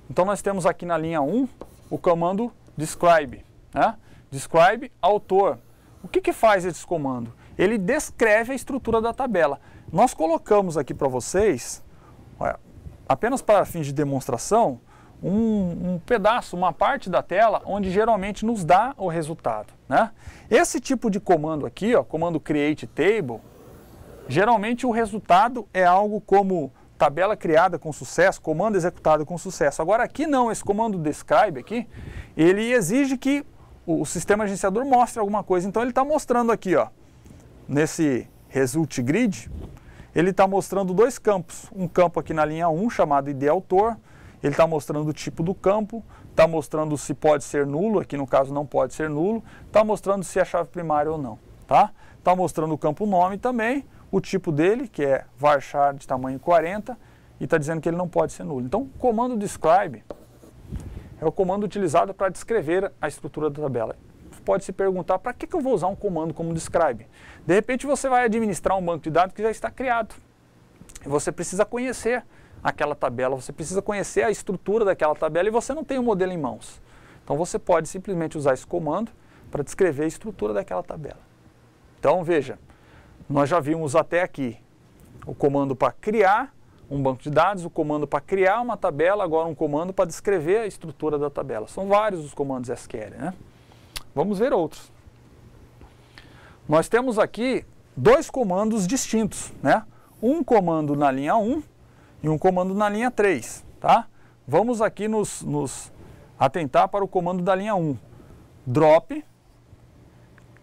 Então nós temos aqui na linha 1 o comando describe, né? Describe autor. O que faz esse comando? Ele descreve a estrutura da tabela. Nós colocamos aqui para vocês, apenas para fins de demonstração, um pedaço, uma parte da tela onde geralmente nos dá o resultado, né? Esse tipo de comando aqui, ó, comando create table, geralmente o resultado é algo como tabela criada com sucesso, comando executado com sucesso. Agora aqui não, esse comando describe aqui, ele exige que o sistema gerenciador mostre alguma coisa. Então ele está mostrando aqui, ó, nesse result grid, ele está mostrando 2 campos. Um campo aqui na linha 1, chamado ID autor, ele está mostrando o tipo do campo, está mostrando se pode ser nulo, aqui no caso não pode ser nulo, está mostrando se é chave primária ou não, tá? Está mostrando o campo nome também, o tipo dele, que é varchar de tamanho 40, e está dizendo que ele não pode ser nulo. Então, o comando describe é o comando utilizado para descrever a estrutura da tabela. Pode se perguntar, para que eu vou usar um comando como describe? De repente, você vai administrar um banco de dados que já está criado. E você precisa conhecer aquela tabela, você precisa conhecer a estrutura daquela tabela e você não tem o modelo em mãos. Então, você pode simplesmente usar esse comando para descrever a estrutura daquela tabela. Então, veja, nós já vimos até aqui o comando para criar um banco de dados, o comando para criar uma tabela, agora um comando para descrever a estrutura da tabela. São vários os comandos SQL, né? Vamos ver outros. Nós temos aqui 2 comandos distintos, né? Um comando na linha 1 e um comando na linha 3, tá? Vamos aqui nos atentar para o comando da linha 1. Drop,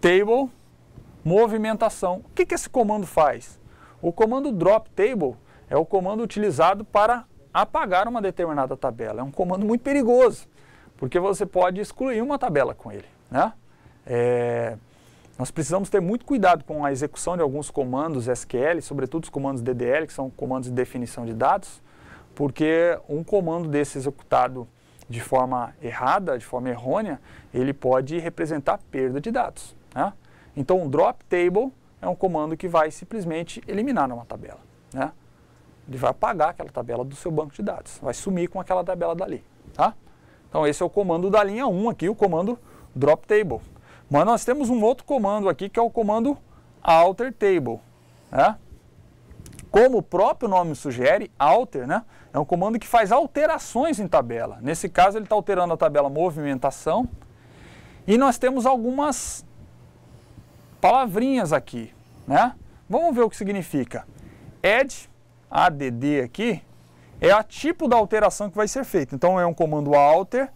table, movimentação. O que esse comando faz? O comando drop table é o comando utilizado para apagar uma determinada tabela. É um comando muito perigoso, porque você pode excluir uma tabela com ele, né? Nós precisamos ter muito cuidado com a execução de alguns comandos SQL, sobretudo os comandos DDL, que são comandos de definição de dados, porque um comando desse executado de forma errada, de forma errônea, ele pode representar perda de dados, né? Então, um drop table é um comando que vai simplesmente eliminar uma tabela, né? Ele vai apagar aquela tabela do seu banco de dados, vai sumir com aquela tabela dali, tá? Então, esse é o comando da linha 1 aqui, o comando drop table. Mas nós temos um outro comando aqui, que é o comando alter table, né? Como o próprio nome sugere, alter, né, é um comando que faz alterações em tabela. Nesse caso, ele está alterando a tabela movimentação. E nós temos algumas palavrinhas aqui, né? Vamos ver o que significa. add aqui é o tipo da alteração que vai ser feita. Então, é um comando alter,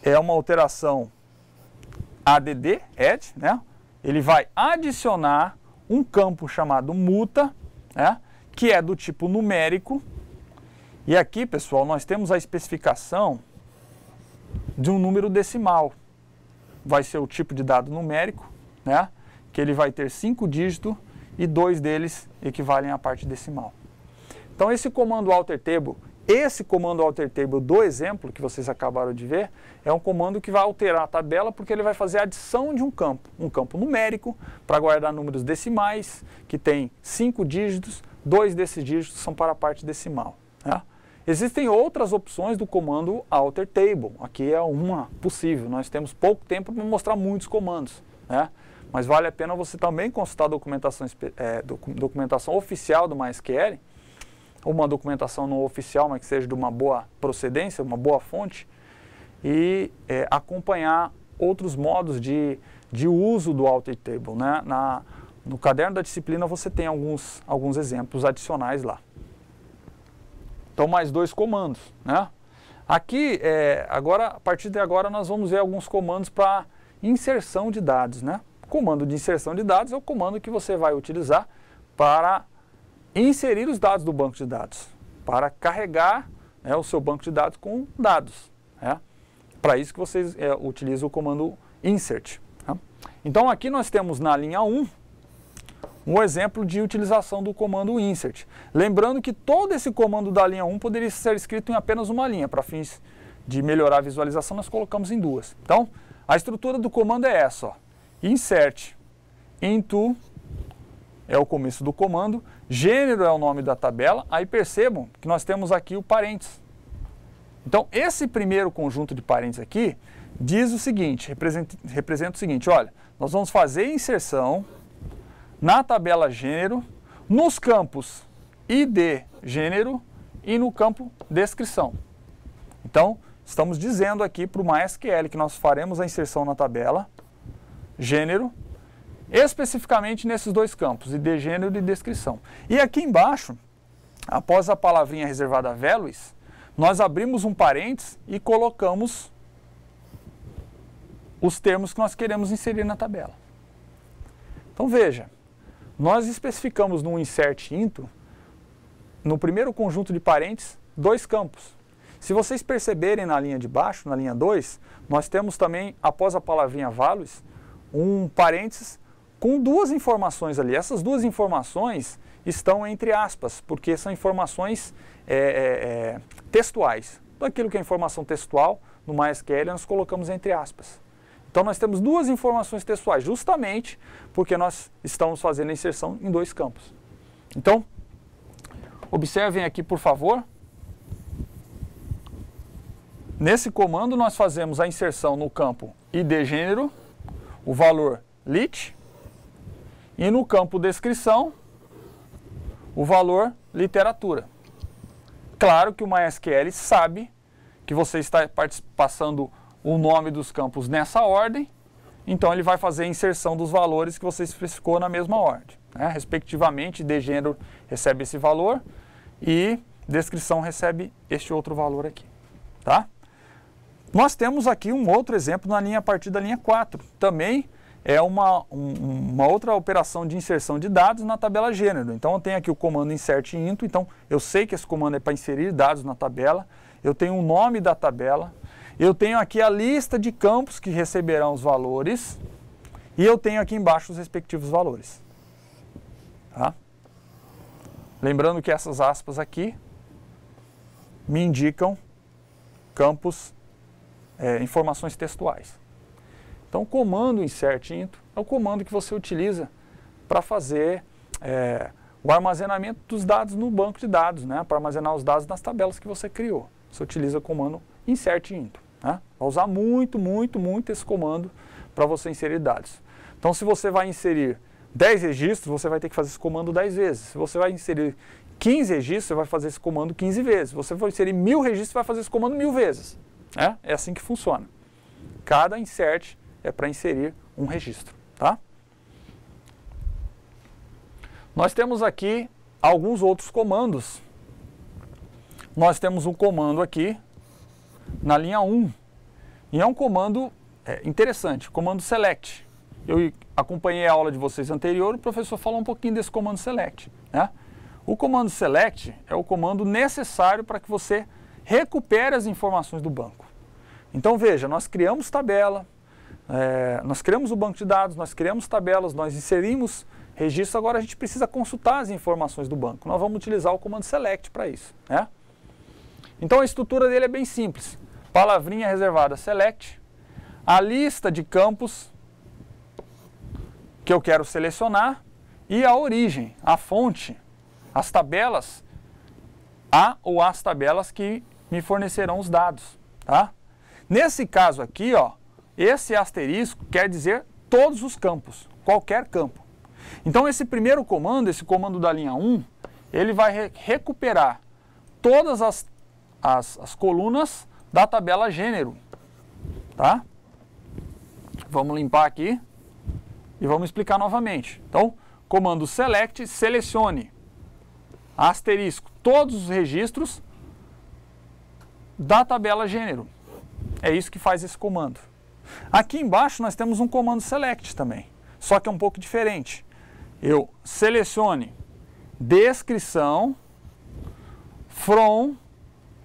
é uma alteração add, né? Ele vai adicionar um campo chamado muta, né, que é do tipo numérico. E aqui, pessoal, nós temos a especificação de um número decimal. Vai ser o tipo de dado numérico, né, que ele vai ter 5 dígitos e 2 deles equivalem à parte decimal. Então, esse comando alter table do exemplo que vocês acabaram de ver, é um comando que vai alterar a tabela porque ele vai fazer a adição de um campo numérico para guardar números decimais, que tem 5 dígitos, 2 desses dígitos são para a parte decimal, né? Existem outras opções do comando alter table, aqui é uma possível, nós temos pouco tempo para mostrar muitos comandos, né? Mas vale a pena você também consultar a documentação oficial do MySQL, ou uma documentação não oficial, mas que seja de uma boa procedência, uma boa fonte, e acompanhar outros modos de uso do alter table, né? No caderno da disciplina você tem alguns exemplos adicionais lá. Então, mais 2 comandos, né? Aqui, a partir de agora, nós vamos ver alguns comandos para inserção de dados, né? O comando de inserção de dados é o comando que você vai utilizar para inserir os dados do banco de dados, para carregar, né, o seu banco de dados com dados, né? Para isso que vocês utilizam o comando insert, né? Então, aqui nós temos na linha 1 um exemplo de utilização do comando insert. Lembrando que todo esse comando da linha 1 poderia ser escrito em apenas uma linha. Para fins de melhorar a visualização, nós colocamos em 2. Então, a estrutura do comando é essa, ó. Insert into é o começo do comando, gênero é o nome da tabela, aí percebam que nós temos aqui o parênteses. Então, esse primeiro conjunto de parênteses aqui diz o seguinte, representa o seguinte, olha, nós vamos fazer inserção na tabela gênero, nos campos ID gênero e no campo descrição. Então, estamos dizendo aqui para o MySQL que nós faremos a inserção na tabela gênero, especificamente nesses 2 campos, ID gênero e descrição. E aqui embaixo, após a palavrinha reservada values, nós abrimos um parênteses e colocamos os termos que nós queremos inserir na tabela. Então veja, nós especificamos no insert into, no primeiro conjunto de parênteses, 2 campos. Se vocês perceberem na linha de baixo, na linha 2, nós temos também, após a palavrinha values, um parênteses com 2 informações ali. Essas 2 informações estão entre aspas, porque são informações textuais. Então, aquilo que é informação textual, no MySQL, nós colocamos entre aspas. Então, nós temos 2 informações textuais, justamente porque nós estamos fazendo a inserção em 2 campos. Então, observem aqui, por favor. Nesse comando, nós fazemos a inserção no campo ID gênero, o valor lit, e no campo descrição, o valor literatura. Claro que o MySQL sabe que você está passando o nome dos campos nessa ordem, então ele vai fazer a inserção dos valores que você especificou na mesma ordem, né? Respectivamente, ID gênero recebe esse valor e descrição recebe este outro valor aqui, tá? Nós temos aqui um outro exemplo a partir da linha 4. Também é uma outra operação de inserção de dados na tabela gênero. Então, eu tenho aqui o comando insert into. Então, eu sei que esse comando é para inserir dados na tabela. Eu tenho o nome da tabela. Eu tenho aqui a lista de campos que receberão os valores. E eu tenho aqui embaixo os respectivos valores. Tá? Lembrando que essas aspas aqui me indicam campos, informações textuais. Então, o comando insert into é o comando que você utiliza para fazer o armazenamento dos dados no banco de dados, né? Para armazenar os dados nas tabelas que você criou. Você utiliza o comando insert into. Né? Vai usar muito esse comando para você inserir dados. Então, se você vai inserir 10 registros, você vai ter que fazer esse comando 10 vezes. Se você vai inserir 15 registros, você vai fazer esse comando 15 vezes. Se você for inserir 1000 registros, você vai fazer esse comando 1000 vezes. Né? É assim que funciona. Cada insert é para inserir um registro. Tá? Nós temos aqui alguns outros comandos. Nós temos um comando aqui na linha 1. E é um comando interessante, o comando select. Eu acompanhei a aula de vocês anterior, o professor falou um pouquinho desse comando select. Né? O comando select é o comando necessário para que você recupere as informações do banco. Então veja, nós criamos tabela, nós criamos o banco de dados, nós criamos tabelas, nós inserimos registro, agora a gente precisa consultar as informações do banco. Nós vamos utilizar o comando select para isso. Né? Então a estrutura dele é bem simples. Palavrinha reservada select, a lista de campos que eu quero selecionar e a origem, a fonte, as tabelas, ou as tabelas que me fornecerão os dados. Tá? Nesse caso aqui, ó, esse asterisco quer dizer todos os campos, qualquer campo. Então esse primeiro comando, esse comando da linha 1, ele vai recuperar todas as colunas da tabela gênero. Tá? Vamos limpar aqui e vamos explicar novamente. Então, comando select, selecione, asterisco, todos os registros da tabela gênero. É isso que faz esse comando. Aqui embaixo nós temos um comando select também, só que é um pouco diferente. Eu selecione descrição from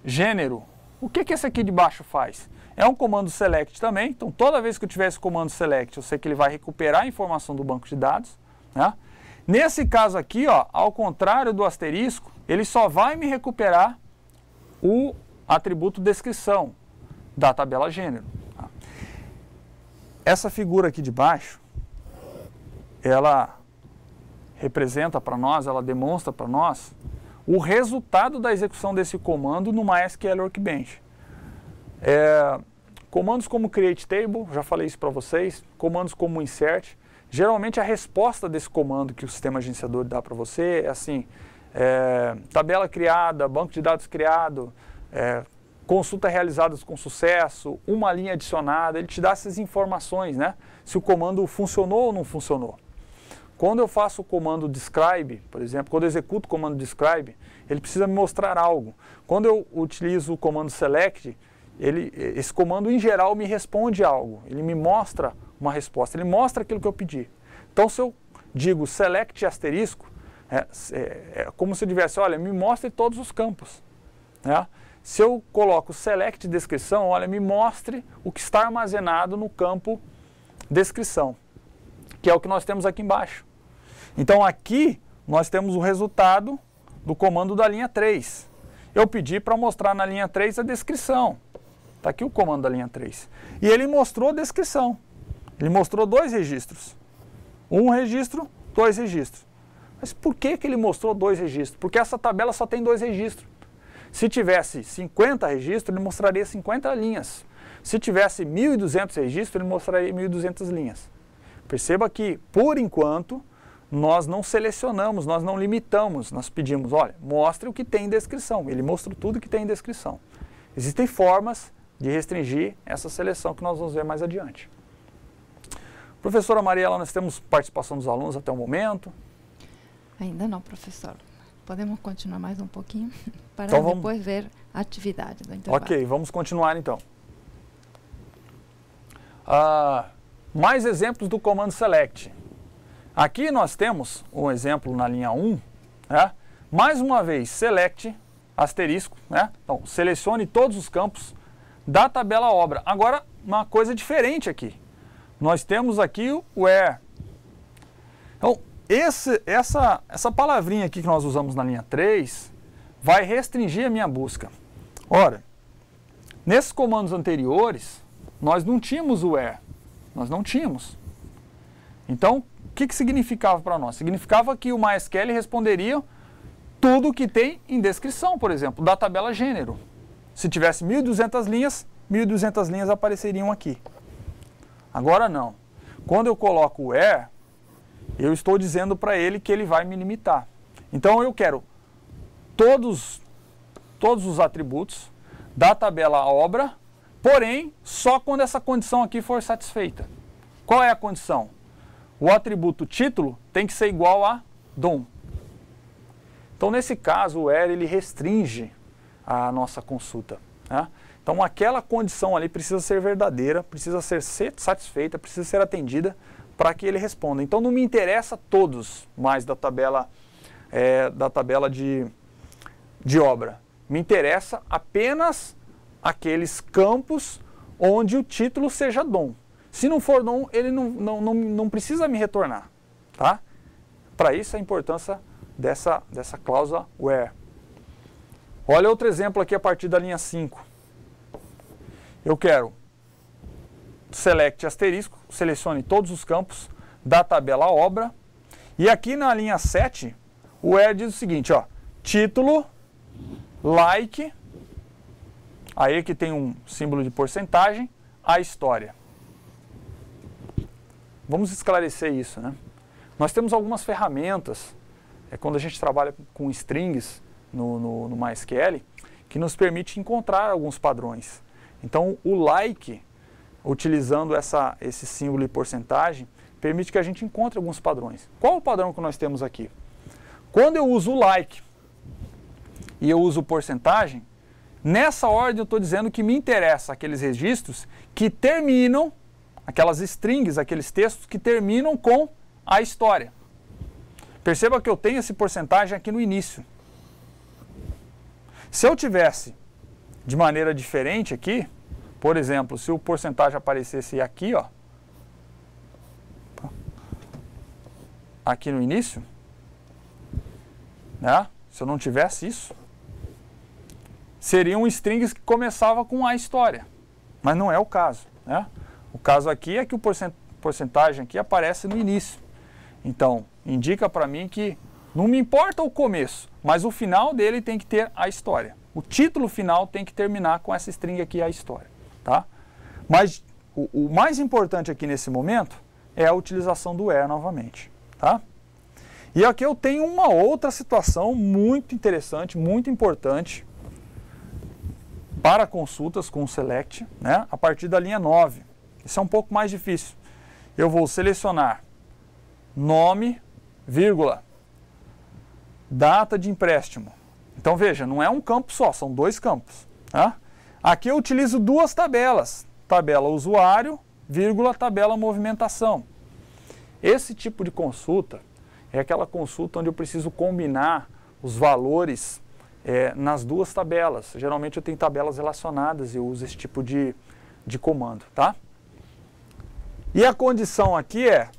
gênero. O que esse aqui de baixo faz? É um comando select também, então toda vez que eu tiver esse comando select, eu sei que ele vai recuperar a informação do banco de dados. Né? Nesse caso aqui, ó, ao contrário do asterisco, ele só vai me recuperar o atributo descrição da tabela gênero. Tá? Essa figura aqui de baixo, ela representa para nós, ela demonstra para nós o resultado da execução desse comando no MySQL Workbench. Comandos como create table, já falei isso para vocês, comandos como insert, geralmente a resposta desse comando que o sistema gerenciador dá para você é assim, tabela criada, banco de dados criado, consulta realizadas com sucesso, uma linha adicionada, ele te dá essas informações, né? Se o comando funcionou ou não funcionou. Quando eu faço o comando describe, por exemplo, quando eu executo o comando describe, ele precisa me mostrar algo. Quando eu utilizo o comando select, esse comando em geral me responde algo, ele me mostra uma resposta, ele mostra aquilo que eu pedi. Então se eu digo select asterisco, é como se eu tivesse, olha, me mostre todos os campos. Né? Se eu coloco select descrição, olha, me mostre o que está armazenado no campo descrição, que é o que nós temos aqui embaixo. Então aqui nós temos o resultado do comando da linha 3. Eu pedi para mostrar na linha 3 a descrição. Está aqui o comando da linha 3. E ele mostrou a descrição. Ele mostrou 2 registros. Um registro, 2 registros. Mas por que ele mostrou 2 registros? Porque essa tabela só tem 2 registros. Se tivesse 50 registros, ele mostraria 50 linhas. Se tivesse 1.200 registros, ele mostraria 1.200 linhas. Perceba que, por enquanto, nós não selecionamos, nós não limitamos, nós pedimos, olha, mostre o que tem em descrição. Ele mostrou tudo que tem em descrição. Existem formas de restringir essa seleção que nós vamos ver mais adiante. Professora Mariela, nós temos participação dos alunos até o momento? Ainda não, professor. Podemos continuar mais um pouquinho para então depois ver a atividade do intervalo. Ok, vamos continuar então. Mais exemplos do comando select. Aqui nós temos um exemplo na linha 1, né? Mais uma vez, select, asterisco, né? Então, selecione todos os campos da tabela obra. Agora, uma coisa diferente aqui. Nós temos aqui o where. Então, essa palavrinha aqui que nós usamos na linha 3 vai restringir a minha busca. Ora, nesses comandos anteriores, nós não tínhamos o where, nós não tínhamos. Então, o que significava para nós? Significava que o MySQL responderia tudo que tem em descrição, por exemplo, da tabela gênero. Se tivesse 1.200 linhas, 1.200 linhas apareceriam aqui. Agora não. Quando eu coloco o where, eu estou dizendo para ele que ele vai me limitar. Então eu quero todos os atributos da tabela obra, porém, só quando essa condição aqui for satisfeita. Qual é a condição? O atributo título tem que ser igual a DOM. Então, nesse caso, o where ele restringe a nossa consulta, né? Então, aquela condição ali precisa ser verdadeira, precisa ser satisfeita, precisa ser atendida para que ele responda. Então, não me interessa todos mais da tabela de obra. Me interessa apenas aqueles campos onde o título seja DOM. Se não for DOM, ele não precisa me retornar, tá? Para isso a importância dessa cláusula where. Olha outro exemplo aqui a partir da linha 5. Eu quero select asterisco, selecione todos os campos da tabela obra. E aqui na linha 7, o where diz o seguinte, ó, título, like, aí que tem um símbolo de porcentagem, a história. Vamos esclarecer isso, né? Nós temos algumas ferramentas, quando a gente trabalha com strings no MySQL, que nos permite encontrar alguns padrões. Então, o like, utilizando esse símbolo de porcentagem, permite que a gente encontre alguns padrões. Qual o padrão que nós temos aqui? Quando eu uso o like e eu uso porcentagem, nessa ordem eu estou dizendo que me interessa aqueles registros que terminam, aquelas strings, aqueles textos que terminam com a história. Perceba que eu tenho esse porcentagem aqui no início. Se eu tivesse de maneira diferente aqui, por exemplo, se o porcentagem aparecesse aqui, ó, aqui no início, né? Se eu não tivesse isso, seriam strings que começavam com a história, mas não é o caso, né? O caso aqui é que o porcentagem aqui aparece no início. Então, indica para mim que não me importa o começo, mas o final dele tem que ter a história. O título final tem que terminar com essa string aqui, a história, tá? Mas o mais importante aqui nesse momento é a utilização do where novamente, tá? E aqui eu tenho uma outra situação muito interessante, muito importante para consultas com o select, né? A partir da linha 9. Isso é um pouco mais difícil. Eu vou selecionar nome, vírgula, data de empréstimo. Então veja, não é um campo só, são dois campos, tá? Aqui eu utilizo duas tabelas, tabela usuário, vírgula, tabela movimentação. Esse tipo de consulta é aquela consulta onde eu preciso combinar os valores nas duas tabelas. Geralmente eu tenho tabelas relacionadas e eu uso esse tipo de comando, tá? E a condição aqui é,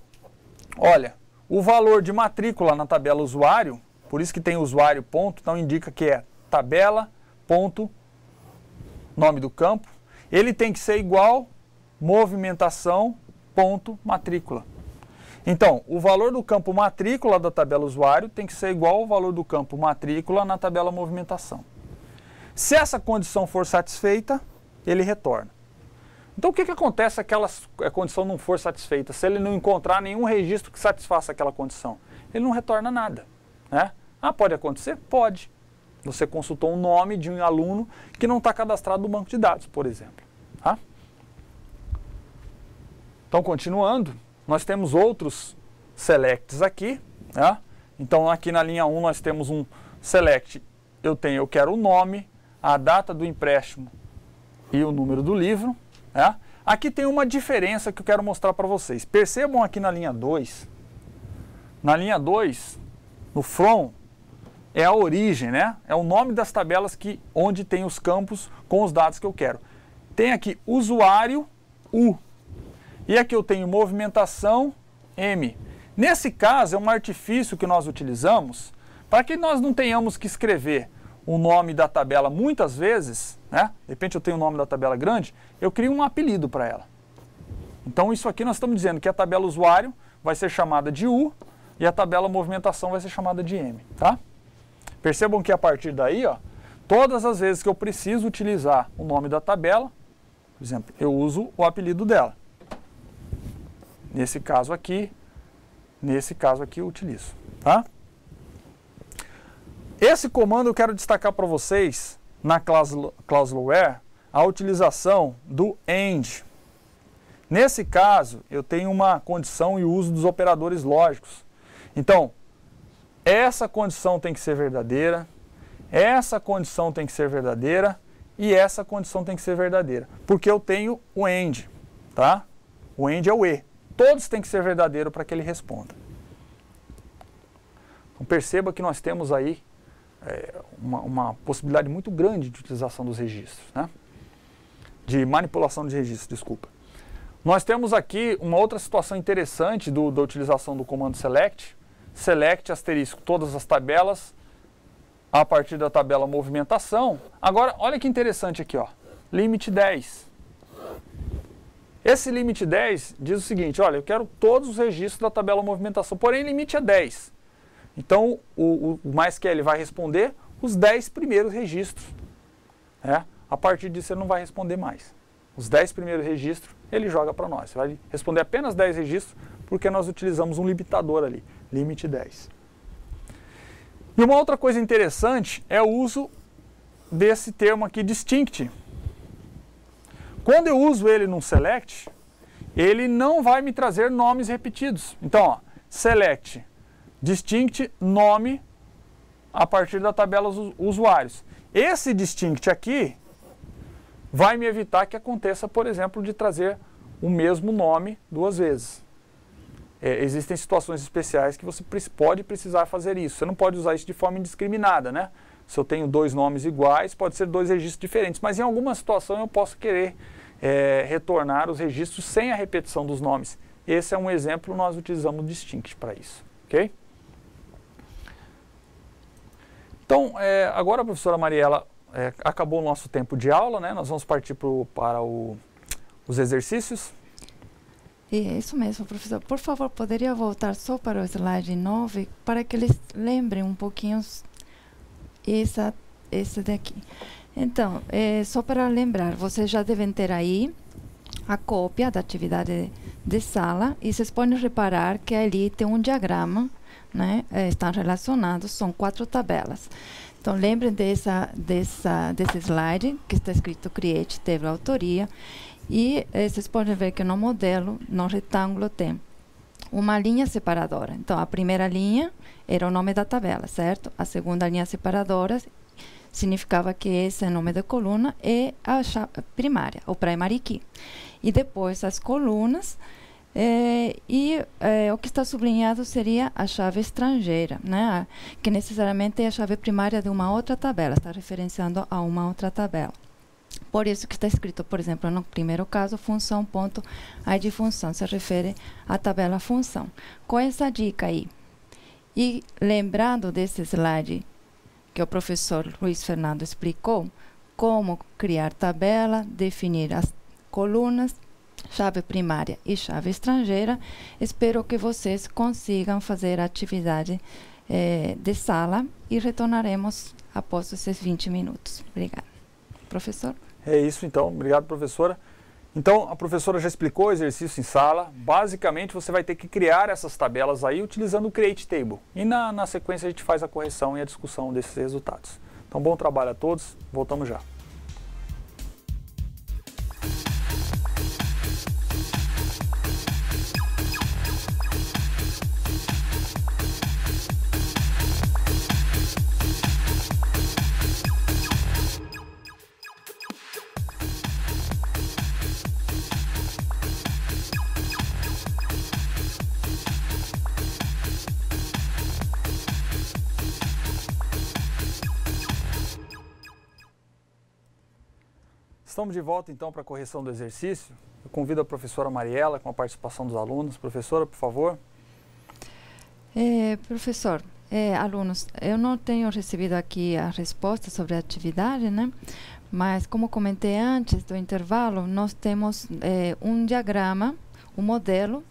olha, o valor de matrícula na tabela usuário, por isso que tem usuário ponto, então indica que é tabela ponto nome do campo, ele tem que ser igual movimentação ponto matrícula. Então, o valor do campo matrícula da tabela usuário tem que ser igual ao valor do campo matrícula na tabela movimentação. Se essa condição for satisfeita, ele retorna. Então, o que acontece se aquela condição não for satisfeita? Se ele não encontrar nenhum registro que satisfaça aquela condição, ele não retorna nada, né? Ah, pode acontecer? Pode. Você consultou um nome de um aluno que não está cadastrado no banco de dados, por exemplo. Tá? Então, continuando, nós temos outros selects aqui, né? Então, aqui na linha 1 nós temos um select, eu quero o nome, a data do empréstimo e o número do livro. É? Aqui tem uma diferença que eu quero mostrar para vocês. Percebam aqui na linha 2. Na linha 2, no from, é a origem, né? É o nome das tabelas onde tem os campos com os dados que eu quero. Tem aqui usuário, U. E aqui eu tenho movimentação, M. Nesse caso, é um artifício que nós utilizamos para que nós não tenhamos que escrever o nome da tabela muitas vezes, né? De repente eu tenho o nome da tabela grande, eu crio um apelido para ela. Então isso aqui nós estamos dizendo que a tabela usuário vai ser chamada de U e a tabela movimentação vai ser chamada de M, tá? Percebam que a partir daí, ó, todas as vezes que eu preciso utilizar o nome da tabela, por exemplo, eu uso o apelido dela. Nesse caso aqui eu utilizo, tá? Esse comando eu quero destacar para vocês, na cláusula where, a utilização do AND. Nesse caso, eu tenho uma condição e uso dos operadores lógicos. Então, essa condição tem que ser verdadeira, essa condição tem que ser verdadeira e essa condição tem que ser verdadeira. Porque eu tenho o AND, tá? O AND é o E. Todos têm que ser verdadeiros para que ele responda. Então, perceba que nós temos aí uma possibilidade muito grande de utilização dos registros, né? De manipulação de registros, desculpa. Nós temos aqui uma outra situação interessante da utilização do comando select. Select asterisco todas as tabelas a partir da tabela movimentação. Agora, olha que interessante aqui, ó. Limite 10. Esse limite 10 diz o seguinte, olha, eu quero todos os registros da tabela movimentação, porém limite é 10. Então, o mais que ele vai responder os 10 primeiros registros. A partir disso ele não vai responder mais. Os 10 primeiros registros ele joga para nós. Você vai responder apenas 10 registros porque nós utilizamos um limitador ali, limite 10. E uma outra coisa interessante é o uso desse termo aqui, distinct. Quando eu uso ele num select, ele não vai me trazer nomes repetidos. Então, ó, select, distinct, nome, a partir da tabela usuários. Esse distinct aqui vai me evitar que aconteça, por exemplo, de trazer o mesmo nome duas vezes. Existem situações especiais que você pode precisar fazer isso. Você não pode usar isso de forma indiscriminada, né? Se eu tenho dois nomes iguais, pode ser dois registros diferentes. Mas em alguma situação eu posso querer retornar os registros sem a repetição dos nomes. Esse é um exemplo, nós utilizamos o distinct para isso. Ok? Então, agora, professora Mariela, acabou o nosso tempo de aula, né? Nós vamos partir para os exercícios. É isso mesmo, professor. Por favor, poderia voltar só para o slide 9 para que eles lembrem um pouquinho esse daqui. Então, só para lembrar, vocês já devem ter aí a cópia da atividade de sala e vocês podem reparar que ali tem um diagrama, né? Estão relacionados, são 4 tabelas. Então, lembrem desse slide que está escrito Create Table Autoria. E vocês podem ver que no modelo, no retângulo, tem uma linha separadora. Então, a primeira linha era o nome da tabela, certo? A segunda linha separadora significava que esse é o nome da coluna e a chave primária, o primary key. E depois as colunas. O que está sublinhado seria a chave estrangeira, né? Que necessariamente é a chave primária de uma outra tabela, está referenciando a uma outra tabela. Por isso que está escrito, por exemplo, no primeiro caso, função.id função, se refere à tabela função. Com essa dica aí, e lembrando desse slide que o professor Luiz Fernando explicou, como criar tabela, definir as colunas, chave primária e chave estrangeira, espero que vocês consigam fazer a atividade de sala e retornaremos após esses 20 minutos. Obrigada. Professor? É isso então, obrigado, professora. Então, a professora já explicou o exercício em sala. Basicamente, você vai ter que criar essas tabelas aí utilizando o Create Table. E na sequência a gente faz a correção e a discussão desses resultados. Então, bom trabalho a todos. Voltamos já. Estamos de volta então para a correção do exercício. Eu convido a professora Mariela com a participação dos alunos. Professora, por favor. Professor, alunos, eu não tenho recebido aqui a resposta sobre a atividade, né? Mas, como comentei antes do intervalo, nós temos um diagrama, um modelo,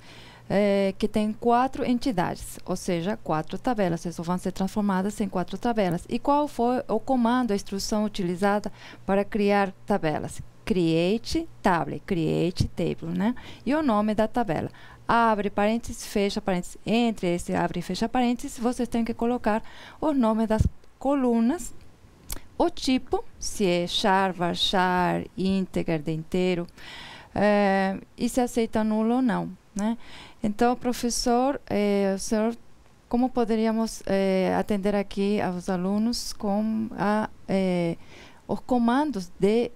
que tem 4 entidades, ou seja, 4 tabelas. Essas vão ser transformadas em 4 tabelas. E qual foi o comando, a instrução utilizada para criar tabelas? Create table, create table, né? E o nome da tabela. Abre parênteses, fecha parênteses. Entre esse abre e fecha parênteses, vocês têm que colocar o nome das colunas, o tipo, se é char, varchar, integer, de inteiro, e se aceita nulo ou não, né? Então, professor, o senhor, como poderíamos atender aqui aos alunos com os comandos de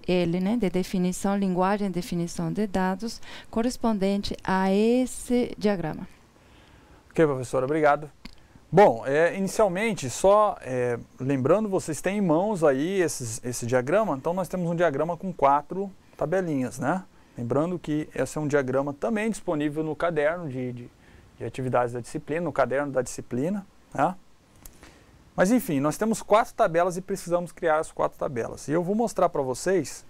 ele, né, de definição, linguagem, definição de dados, correspondente a esse diagrama? Ok, professora, obrigado. Bom, inicialmente, só lembrando, vocês têm em mãos aí esse diagrama, então nós temos um diagrama com 4 tabelinhas, né? Lembrando que esse é um diagrama também disponível no caderno de atividades da disciplina, no caderno da disciplina, né? Mas enfim, nós temos 4 tabelas e precisamos criar as 4 tabelas. E eu vou mostrar para vocês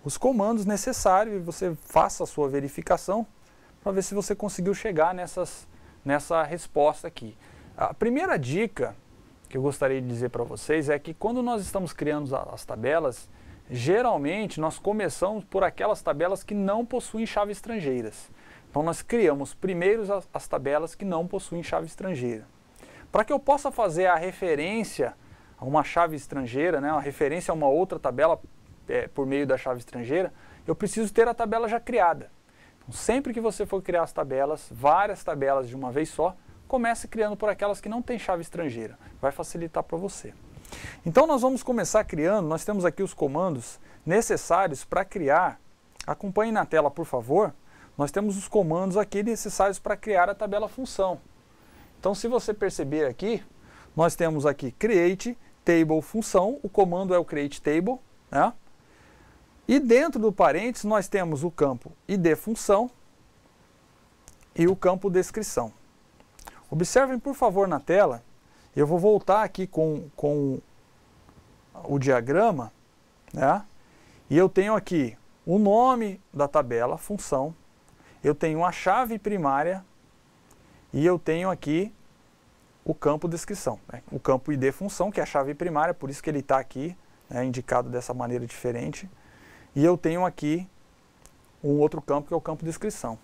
os comandos necessários e você faça a sua verificação para ver se você conseguiu chegar nessa resposta aqui. A primeira dica que eu gostaria de dizer para vocês é que quando nós estamos criando as tabelas, geralmente nós começamos por aquelas tabelas que não possuem chaves estrangeiras. Então nós criamos primeiro as tabelas que não possuem chave estrangeira. Para que eu possa fazer a referência a uma chave estrangeira, né, uma referência a uma outra tabela por meio da chave estrangeira, eu preciso ter a tabela já criada. Então, sempre que você for criar as tabelas, várias tabelas de uma vez só, comece criando por aquelas que não têm chave estrangeira. Vai facilitar para você. Então nós vamos começar criando, nós temos aqui os comandos necessários para criar. Acompanhe na tela, por favor. Nós temos os comandos aqui necessários para criar a tabela função. Então, se você perceber aqui, nós temos aqui create table função, o comando é o create table, né? E dentro do parênteses nós temos o campo id função e o campo descrição. Observem, por favor, na tela, eu vou voltar aqui com o diagrama, né? E eu tenho aqui o nome da tabela, função, eu tenho a chave primária, e eu tenho aqui o campo descrição, né? O campo id função, que é a chave primária, por isso que ele está aqui, né, indicado dessa maneira diferente. E eu tenho aqui um outro campo, que é o campo descrição.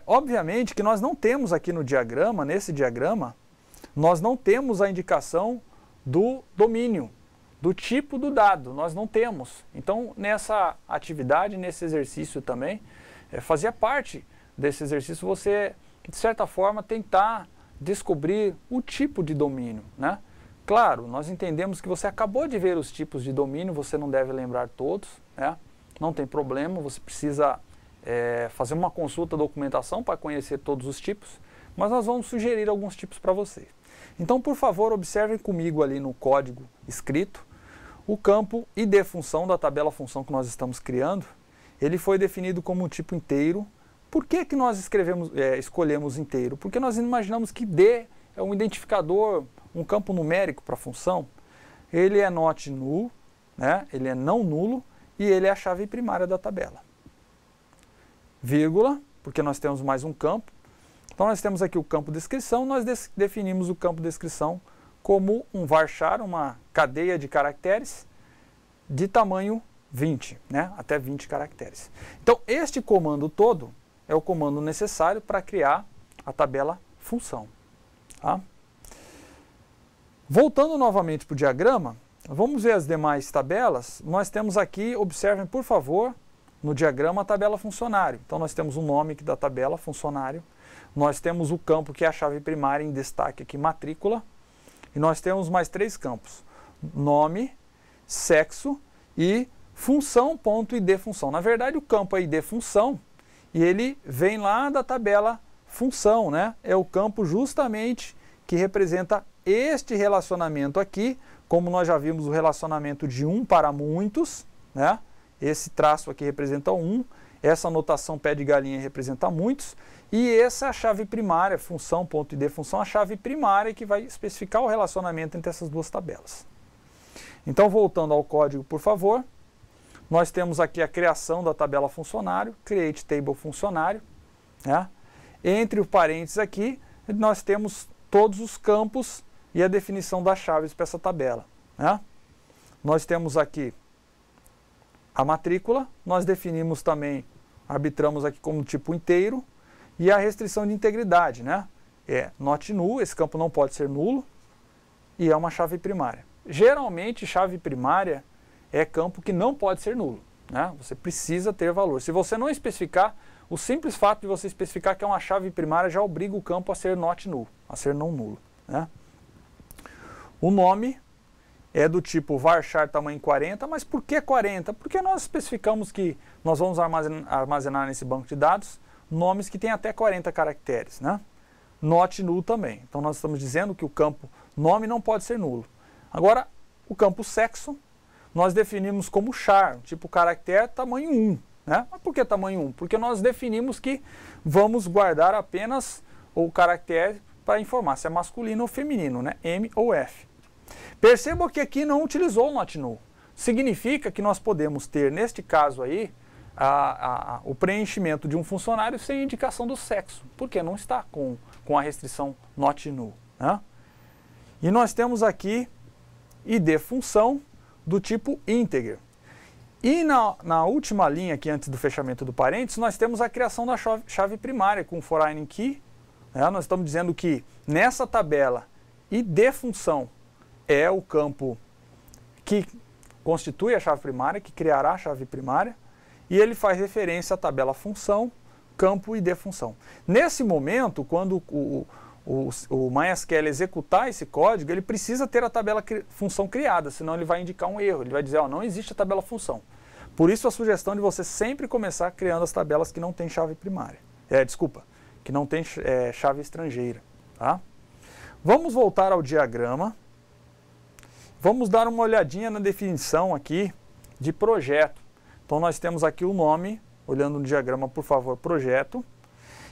Obviamente que nós não temos aqui no diagrama, nesse diagrama, nós não temos a indicação do domínio, do tipo do dado, nós não temos. Então, nessa atividade, nesse exercício também, fazia parte desse exercício você, de certa forma, tentar descobrir o tipo de domínio, né? Claro, nós entendemos que você acabou de ver os tipos de domínio, você não deve lembrar todos, né? Não tem problema, você precisa fazer uma consulta da documentação para conhecer todos os tipos, mas nós vamos sugerir alguns tipos para você. Então, por favor, observem comigo ali no código escrito, o campo id função da tabela função que nós estamos criando, ele foi definido como um tipo inteiro. Por que nós escolhemos inteiro? Porque nós imaginamos que D é um identificador, um campo numérico para a função. Ele é not null, né? Ele é não nulo, e ele é a chave primária da tabela. Vírgula, porque nós temos mais um campo. Então nós temos aqui o campo descrição, nós definimos o campo descrição como um varchar, uma cadeia de caracteres de tamanho 20, né? Até 20 caracteres. Então este comando todo é o comando necessário para criar a tabela função. Tá? Voltando novamente para o diagrama, vamos ver as demais tabelas. Nós temos aqui, observem por favor, no diagrama a tabela funcionário. Então nós temos o nome da tabela funcionário, nós temos o campo que é a chave primária em destaque aqui, matrícula, e nós temos mais 3 campos, nome, sexo e função.id função. Na verdade o campo é id função e ele vem lá da tabela função, né? É o campo justamente que representa este relacionamento aqui, como nós já vimos o relacionamento de um para muitos, né? Esse traço aqui representa 1, essa notação pé de galinha representa muitos, e essa é a chave primária, função, ponto ID, função, a chave primária que vai especificar o relacionamento entre essas duas tabelas. Então, voltando ao código, por favor, nós temos aqui a criação da tabela funcionário, create table funcionário, né? Entre os parênteses aqui, nós temos todos os campos e a definição das chaves para essa tabela, né? Nós temos aqui a matrícula, nós definimos também, arbitramos aqui como tipo inteiro, e a restrição de integridade, né? É not null, esse campo não pode ser nulo, e é uma chave primária. Geralmente, chave primária é campo que não pode ser nulo, né? Você precisa ter valor. Se você não especificar, o simples fato de você especificar que é uma chave primária já obriga o campo a ser not null, a ser não nulo, né? O nome é do tipo varchar tamanho 40, mas por que 40? Porque nós especificamos que nós vamos armazenar nesse banco de dados nomes que têm até 40 caracteres, né? Not null também. Então nós estamos dizendo que o campo nome não pode ser nulo. Agora, o campo sexo, nós definimos como char, tipo caractere tamanho 1, né? Mas por que tamanho 1? Porque nós definimos que vamos guardar apenas o caractere para informar se é masculino ou feminino, né? M ou F. Perceba que aqui não utilizou o not null. Significa que nós podemos ter, neste caso aí, o preenchimento de um funcionário sem indicação do sexo, porque não está com a restrição not null, né? E nós temos aqui ID função do tipo integer. E na última linha aqui, antes do fechamento do parênteses, nós temos a criação da chave primária com foreign key, né? Nós estamos dizendo que nessa tabela ID função é o campo que constitui a chave primária, que criará a chave primária, e ele faz referência à tabela função, campo ID função. Nesse momento, quando o MySQL executar esse código, ele precisa ter a tabela função criada, senão ele vai indicar um erro, ele vai dizer, ó, não existe a tabela função. Por isso a sugestão de você sempre começar criando as tabelas que não tem chave primária. Que não tem chave estrangeira, tá? Vamos voltar ao diagrama. Vamos dar uma olhadinha na definição aqui de projeto. Então nós temos aqui o nome, olhando no diagrama, por favor, projeto.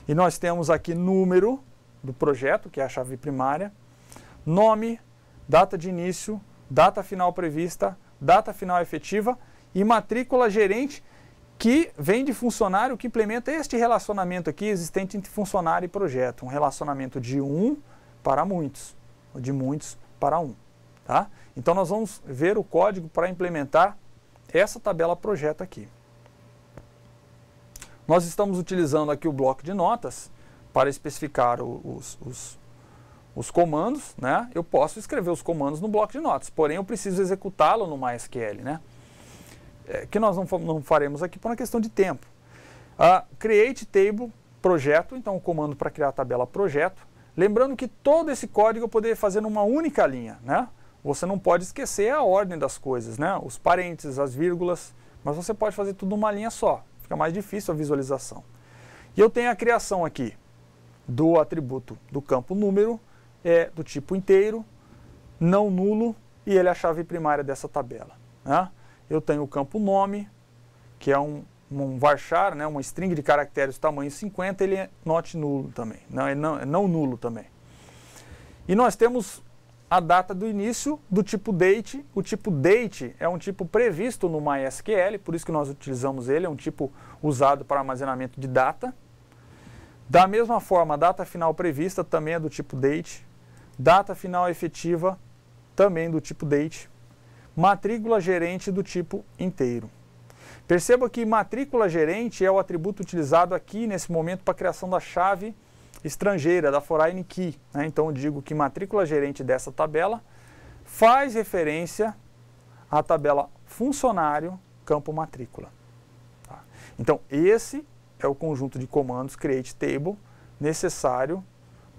E nós temos aqui número do projeto, que é a chave primária, nome, data de início, data final prevista, data final efetiva e matrícula gerente, que vem de funcionário que implementa este relacionamento aqui existente entre funcionário e projeto. Um relacionamento de um para muitos, ou de muitos para um. Tá? Então nós vamos ver o código para implementar essa tabela projeto aqui. Nós estamos utilizando aqui o bloco de notas para especificar os comandos, né? Eu posso escrever os comandos no bloco de notas, porém eu preciso executá-lo no MySQL, né? Que nós não faremos aqui por uma questão de tempo. Create table projeto, então o comando para criar a tabela projeto. Lembrando que todo esse código eu poderia fazer numa única linha, né? Você não pode esquecer a ordem das coisas, né? Os parênteses, as vírgulas, mas você pode fazer tudo numa linha só. Fica mais difícil a visualização. E eu tenho a criação aqui do atributo do campo número, do tipo inteiro, não nulo, e ele é a chave primária dessa tabela, né? Eu tenho o campo nome, que é um varchar, né? Uma string de caracteres tamanho 50, ele é not nulo também, não nulo também. E nós temos a data do início do tipo date. O tipo date é um tipo previsto no MySQL, por isso que nós utilizamos ele, é um tipo usado para armazenamento de data. Da mesma forma, a data final prevista também é do tipo date. Data final efetiva também do tipo date. Matrícula gerente do tipo inteiro. Perceba que matrícula gerente é o atributo utilizado aqui nesse momento para a criação da chave estrangeira, da foreign key, né? Então eu digo que matrícula gerente dessa tabela faz referência à tabela funcionário campo matrícula. Tá? Então esse é o conjunto de comandos create table necessário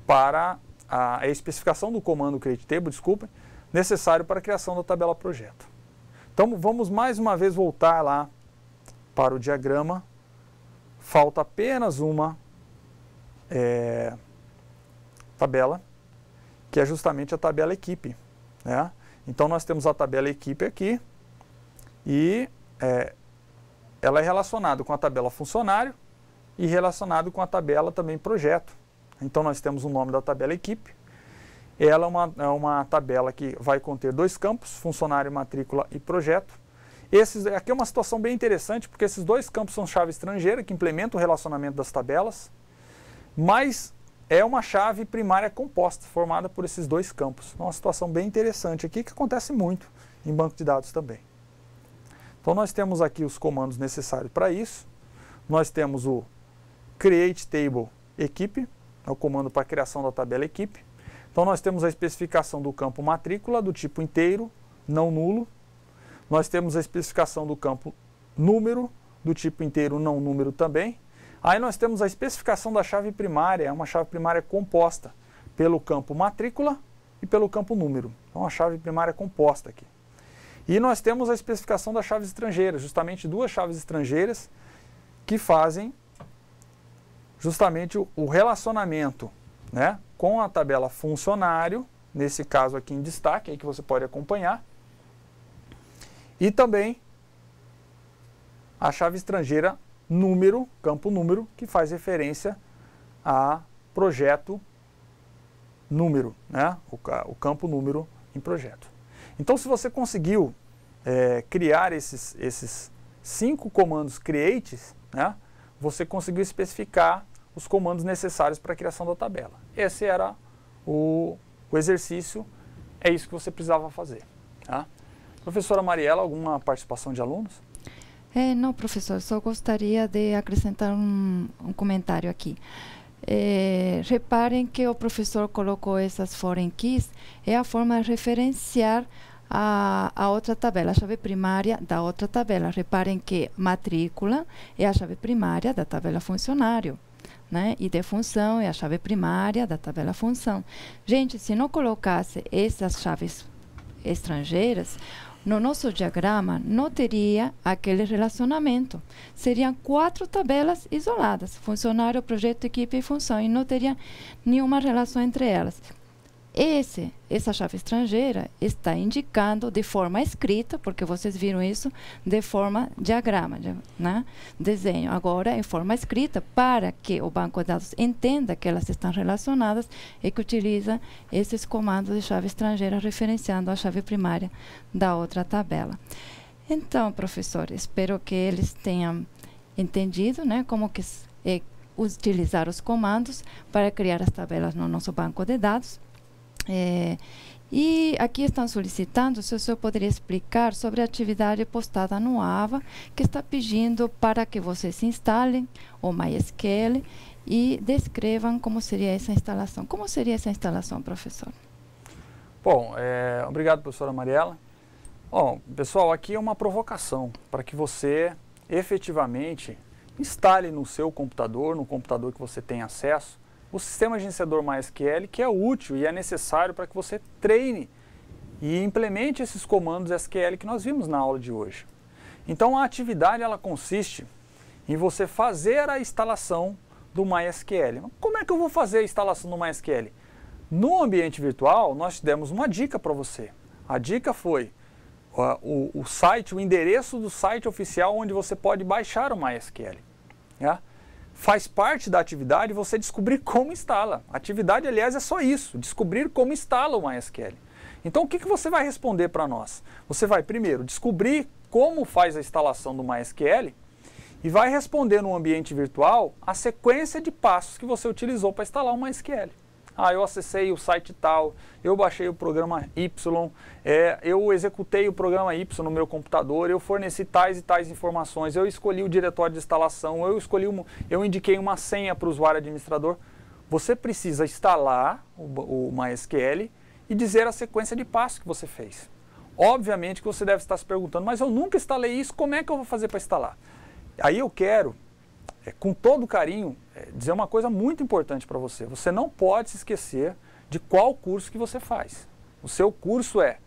para a especificação do comando create table, desculpem, necessário para a criação da tabela projeto. Então vamos mais uma vez voltar lá para o diagrama. Falta apenas uma tabela, que é justamente a tabela equipe, né? Então nós temos a tabela equipe aqui e ela é relacionada com a tabela funcionário e relacionado com a tabela também projeto. Então nós temos o nome da tabela equipe. Ela é uma tabela que vai conter 2 campos, funcionário, matrícula e projeto. Aqui é uma situação bem interessante, porque esses 2 campos são chave estrangeira, que implementa o relacionamento das tabelas, mas é uma chave primária composta, formada por esses 2 campos. Uma situação bem interessante aqui, que acontece muito em banco de dados também. Então nós temos aqui os comandos necessários para isso. Nós temos o create table equipe, é o comando para a criação da tabela equipe. Então nós temos a especificação do campo matrícula, do tipo inteiro, não nulo. Nós temos a especificação do campo número, do tipo inteiro, não número também. Aí nós temos a especificação da chave primária, é uma chave primária composta pelo campo matrícula e pelo campo número. Então uma chave primária composta aqui. E nós temos a especificação das chaves estrangeiras, justamente 2 chaves estrangeiras que fazem justamente o relacionamento, né, com a tabela funcionário, nesse caso aqui em destaque, aí que você pode acompanhar, e também a chave estrangeira número, campo número, que faz referência a projeto número, né, o campo número em projeto. Então, se você conseguiu criar esses 5 comandos creates, né, você conseguiu especificar os comandos necessários para a criação da tabela. Esse era o exercício, é isso que você precisava fazer. Tá? Professora Mariela, alguma participação de alunos? Não, professor, só gostaria de acrescentar um comentário aqui. Reparem que o professor colocou essas foreign keys, é a forma de referenciar a outra tabela, a chave primária da outra tabela. Reparem que matrícula é a chave primária da tabela funcionário, né? E de função é a chave primária da tabela função. Gente, se não colocasse essas chaves estrangeiras, no nosso diagrama não teria aquele relacionamento. Seriam 4 tabelas isoladas, funcionário, projeto, equipe e função, e não teria nenhuma relação entre elas. Essa chave estrangeira está indicando de forma escrita, porque vocês viram isso de forma diagrama, né? Desenho. Agora, em forma escrita, para que o banco de dados entenda que elas estão relacionadas e que utiliza esses comandos de chave estrangeira referenciando a chave primária da outra tabela. Então, professor, espero que eles tenham entendido, né, como que utilizar os comandos para criar as tabelas no nosso banco de dados. E aqui estão solicitando se o senhor poderia explicar sobre a atividade postada no AVA, que está pedindo para que vocês instalem o MySQL e descrevam como seria essa instalação. Como seria essa instalação, professor? Bom, obrigado, professora Mariela. Bom, pessoal, aqui é uma provocação para que você efetivamente instale no seu computador, no computador que você tem acesso, o sistema gerenciador MySQL, que é útil e é necessário para que você treine e implemente esses comandos SQL que nós vimos na aula de hoje. Então a atividade ela consiste em você fazer a instalação do MySQL. Como é que eu vou fazer a instalação do MySQL? No ambiente virtual nós te demos uma dica para você. A dica foi o site, o endereço do site oficial onde você pode baixar o MySQL. Né? Faz parte da atividade você descobrir como instala. A atividade, aliás, é só isso, descobrir como instala o MySQL. Então, o que você vai responder para nós? Você vai, primeiro, descobrir como faz a instalação do MySQL e vai responder no ambiente virtual a sequência de passos que você utilizou para instalar o MySQL. Eu acessei o site tal, eu baixei o programa Y, eu executei o programa Y no meu computador, eu forneci tais e tais informações, eu escolhi o diretório de instalação, eu indiquei uma senha para o usuário administrador. Você precisa instalar o MySQL e dizer a sequência de passos que você fez. Obviamente que você deve estar se perguntando, mas eu nunca instalei isso, como é que eu vou fazer para instalar? Aí eu quero, com todo carinho, dizer uma coisa muito importante para você. Você não pode se esquecer de qual curso que você faz. O seu curso é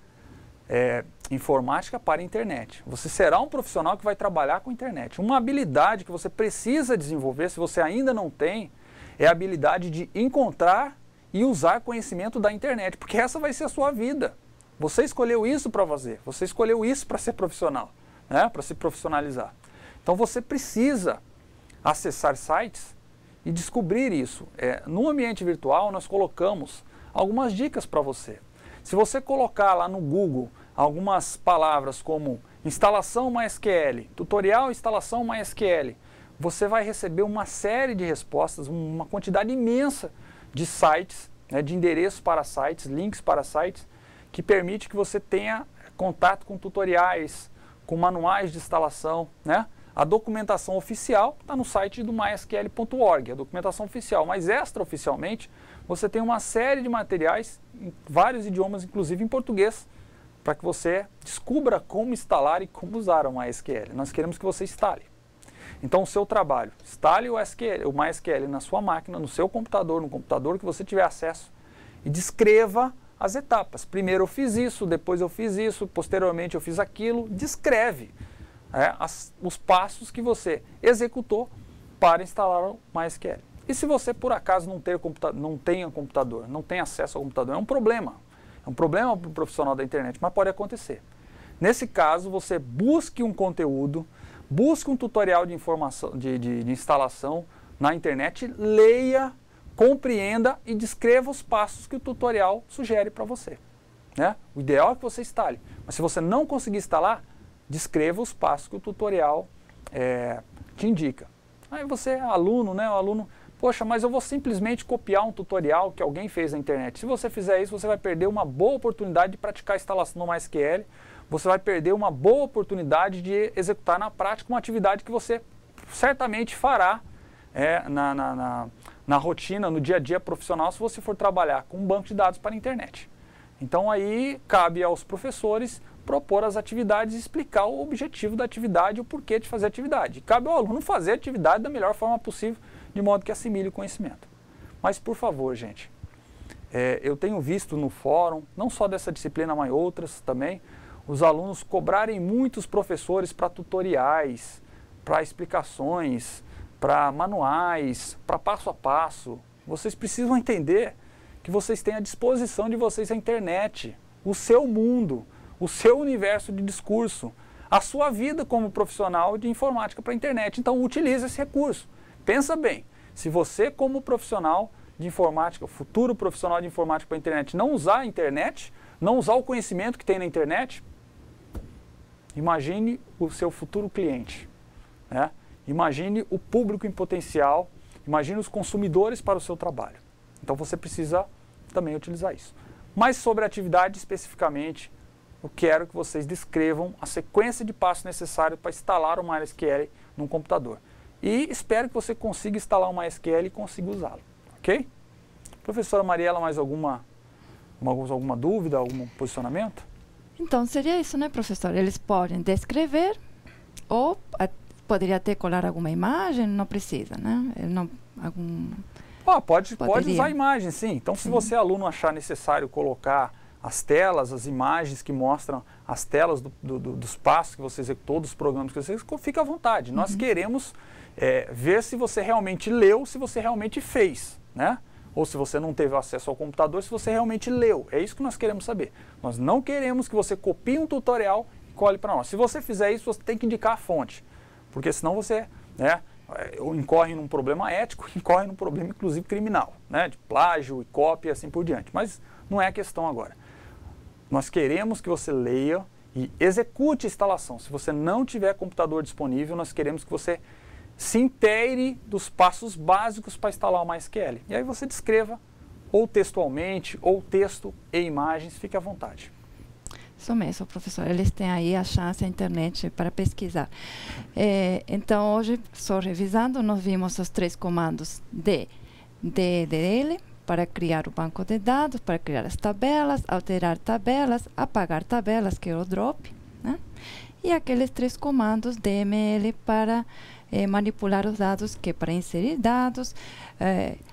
Informática para a Internet. Você será um profissional que vai trabalhar com a internet. Uma habilidade que você precisa desenvolver, se você ainda não tem, é a habilidade de encontrar e usar conhecimento da internet, porque essa vai ser a sua vida. Você escolheu isso para fazer, você escolheu isso para ser profissional, né? Para se profissionalizar. Então você precisa acessar sites e descobrir isso. No ambiente virtual nós colocamos algumas dicas para você. Se você colocar lá no Google algumas palavras como instalação MySQL, tutorial instalação MySQL, você vai receber uma série de respostas, uma quantidade imensa de sites, né, de endereços para sites, links para sites, que permite que você tenha contato com tutoriais, com manuais de instalação, né? A documentação oficial está no site do mysql.org, a documentação oficial, mas extraoficialmente você tem uma série de materiais em vários idiomas, inclusive em português, para que você descubra como instalar e como usar o MySQL. Nós queremos que você instale. Então o seu trabalho, instale o MySQL na sua máquina, no seu computador, no computador que você tiver acesso e descreva as etapas. Primeiro eu fiz isso, depois eu fiz isso, posteriormente eu fiz aquilo. Descreve os passos que você executou para instalar o MySQL. E se você por acaso não tenha computador, não tem acesso ao computador, é um problema. É um problema para o profissional da internet, mas pode acontecer. Nesse caso, você busque um conteúdo, busque um tutorial de informação, de instalação na internet, leia, compreenda e descreva os passos que o tutorial sugere para você. Né? O ideal é que você instale, mas se você não conseguir instalar, descreva os passos que o tutorial te indica. Aí você é aluno, né? O aluno, poxa, mas eu vou simplesmente copiar um tutorial que alguém fez na internet. Se você fizer isso, você vai perder uma boa oportunidade de praticar a instalação no MySQL, você vai perder uma boa oportunidade de executar na prática uma atividade que você certamente fará na rotina, no dia a dia profissional, se você for trabalhar com um banco de dados para a internet. Então aí cabe aos professores propor as atividades e explicar o objetivo da atividade, o porquê de fazer a atividade. Cabe ao aluno fazer a atividade da melhor forma possível, de modo que assimile o conhecimento. Mas, por favor, gente, eu tenho visto no fórum, não só dessa disciplina, mas outras também, os alunos cobrarem muitos professores para tutoriais, para explicações, para manuais, para passo a passo. Vocês precisam entender que vocês têm à disposição de vocês a internet, o seu mundo, o seu universo de discurso, a sua vida como profissional de informática para a internet. Então, utilize esse recurso. Pensa bem, se você como profissional de informática, futuro profissional de informática para a internet, não usar a internet, não usar o conhecimento que tem na internet, imagine o seu futuro cliente, né? Imagine o público em potencial, imagine os consumidores para o seu trabalho. Então você precisa também utilizar isso. Mas sobre a atividade especificamente, eu quero que vocês descrevam a sequência de passos necessários para instalar o MySQL num computador. E espero que você consiga instalar o MySQL e consiga usá-lo. Ok? Professora Mariela, mais alguma dúvida, algum posicionamento? Então, seria isso, né, professor? Eles podem descrever ou poderia até colar alguma imagem, não precisa, né? Pode usar a imagem, sim. Então, se você, aluno, achar necessário colocar as telas, as imagens que mostram as telas dos passos que você executou, dos programas que você executou, fica à vontade. Nós queremos ver se você realmente leu, se você realmente fez, né? Ou se você não teve acesso ao computador, se você realmente leu. É isso que nós queremos saber. Nós não queremos que você copie um tutorial e cole para nós. Se você fizer isso, você tem que indicar a fonte, porque senão você incorre num problema ético, incorre num problema inclusive criminal, né? De plágio e cópia e assim por diante. Mas não é a questão agora. Nós queremos que você leia e execute a instalação. Se você não tiver computador disponível, nós queremos que você se inteire dos passos básicos para instalar o MySQL. E aí você descreva ou textualmente, ou texto e imagens, fique à vontade. Isso mesmo, professor. Eles têm aí a chance, a internet, para pesquisar. Então, hoje, só revisando, nós vimos os 3 comandos DDL, para criar o banco de dados, para criar as tabelas, alterar tabelas, apagar tabelas, que é o drop, né? E aqueles 3 comandos DML para manipular os dados, que é para inserir dados,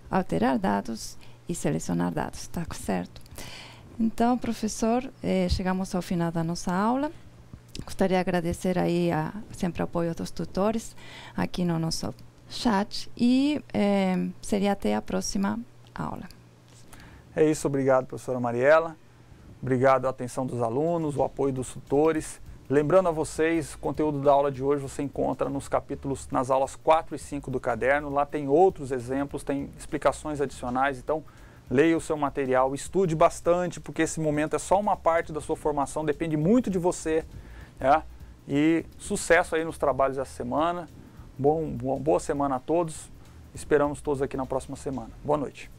alterar dados e selecionar dados, tá certo? Então, professor, chegamos ao final da nossa aula. Gostaria de agradecer aí sempre o apoio dos tutores aqui no nosso chat e seria até a próxima aula. É isso, obrigado, professora Mariela. Obrigado à atenção dos alunos, o apoio dos tutores. Lembrando a vocês, o conteúdo da aula de hoje você encontra nas aulas 4 e 5 do caderno. Lá tem outros exemplos, tem explicações adicionais, então leia o seu material, estude bastante, porque esse momento é só uma parte da sua formação, depende muito de você. E sucesso aí nos trabalhos essa semana. Boa semana a todos. Esperamos todos aqui na próxima semana. Boa noite.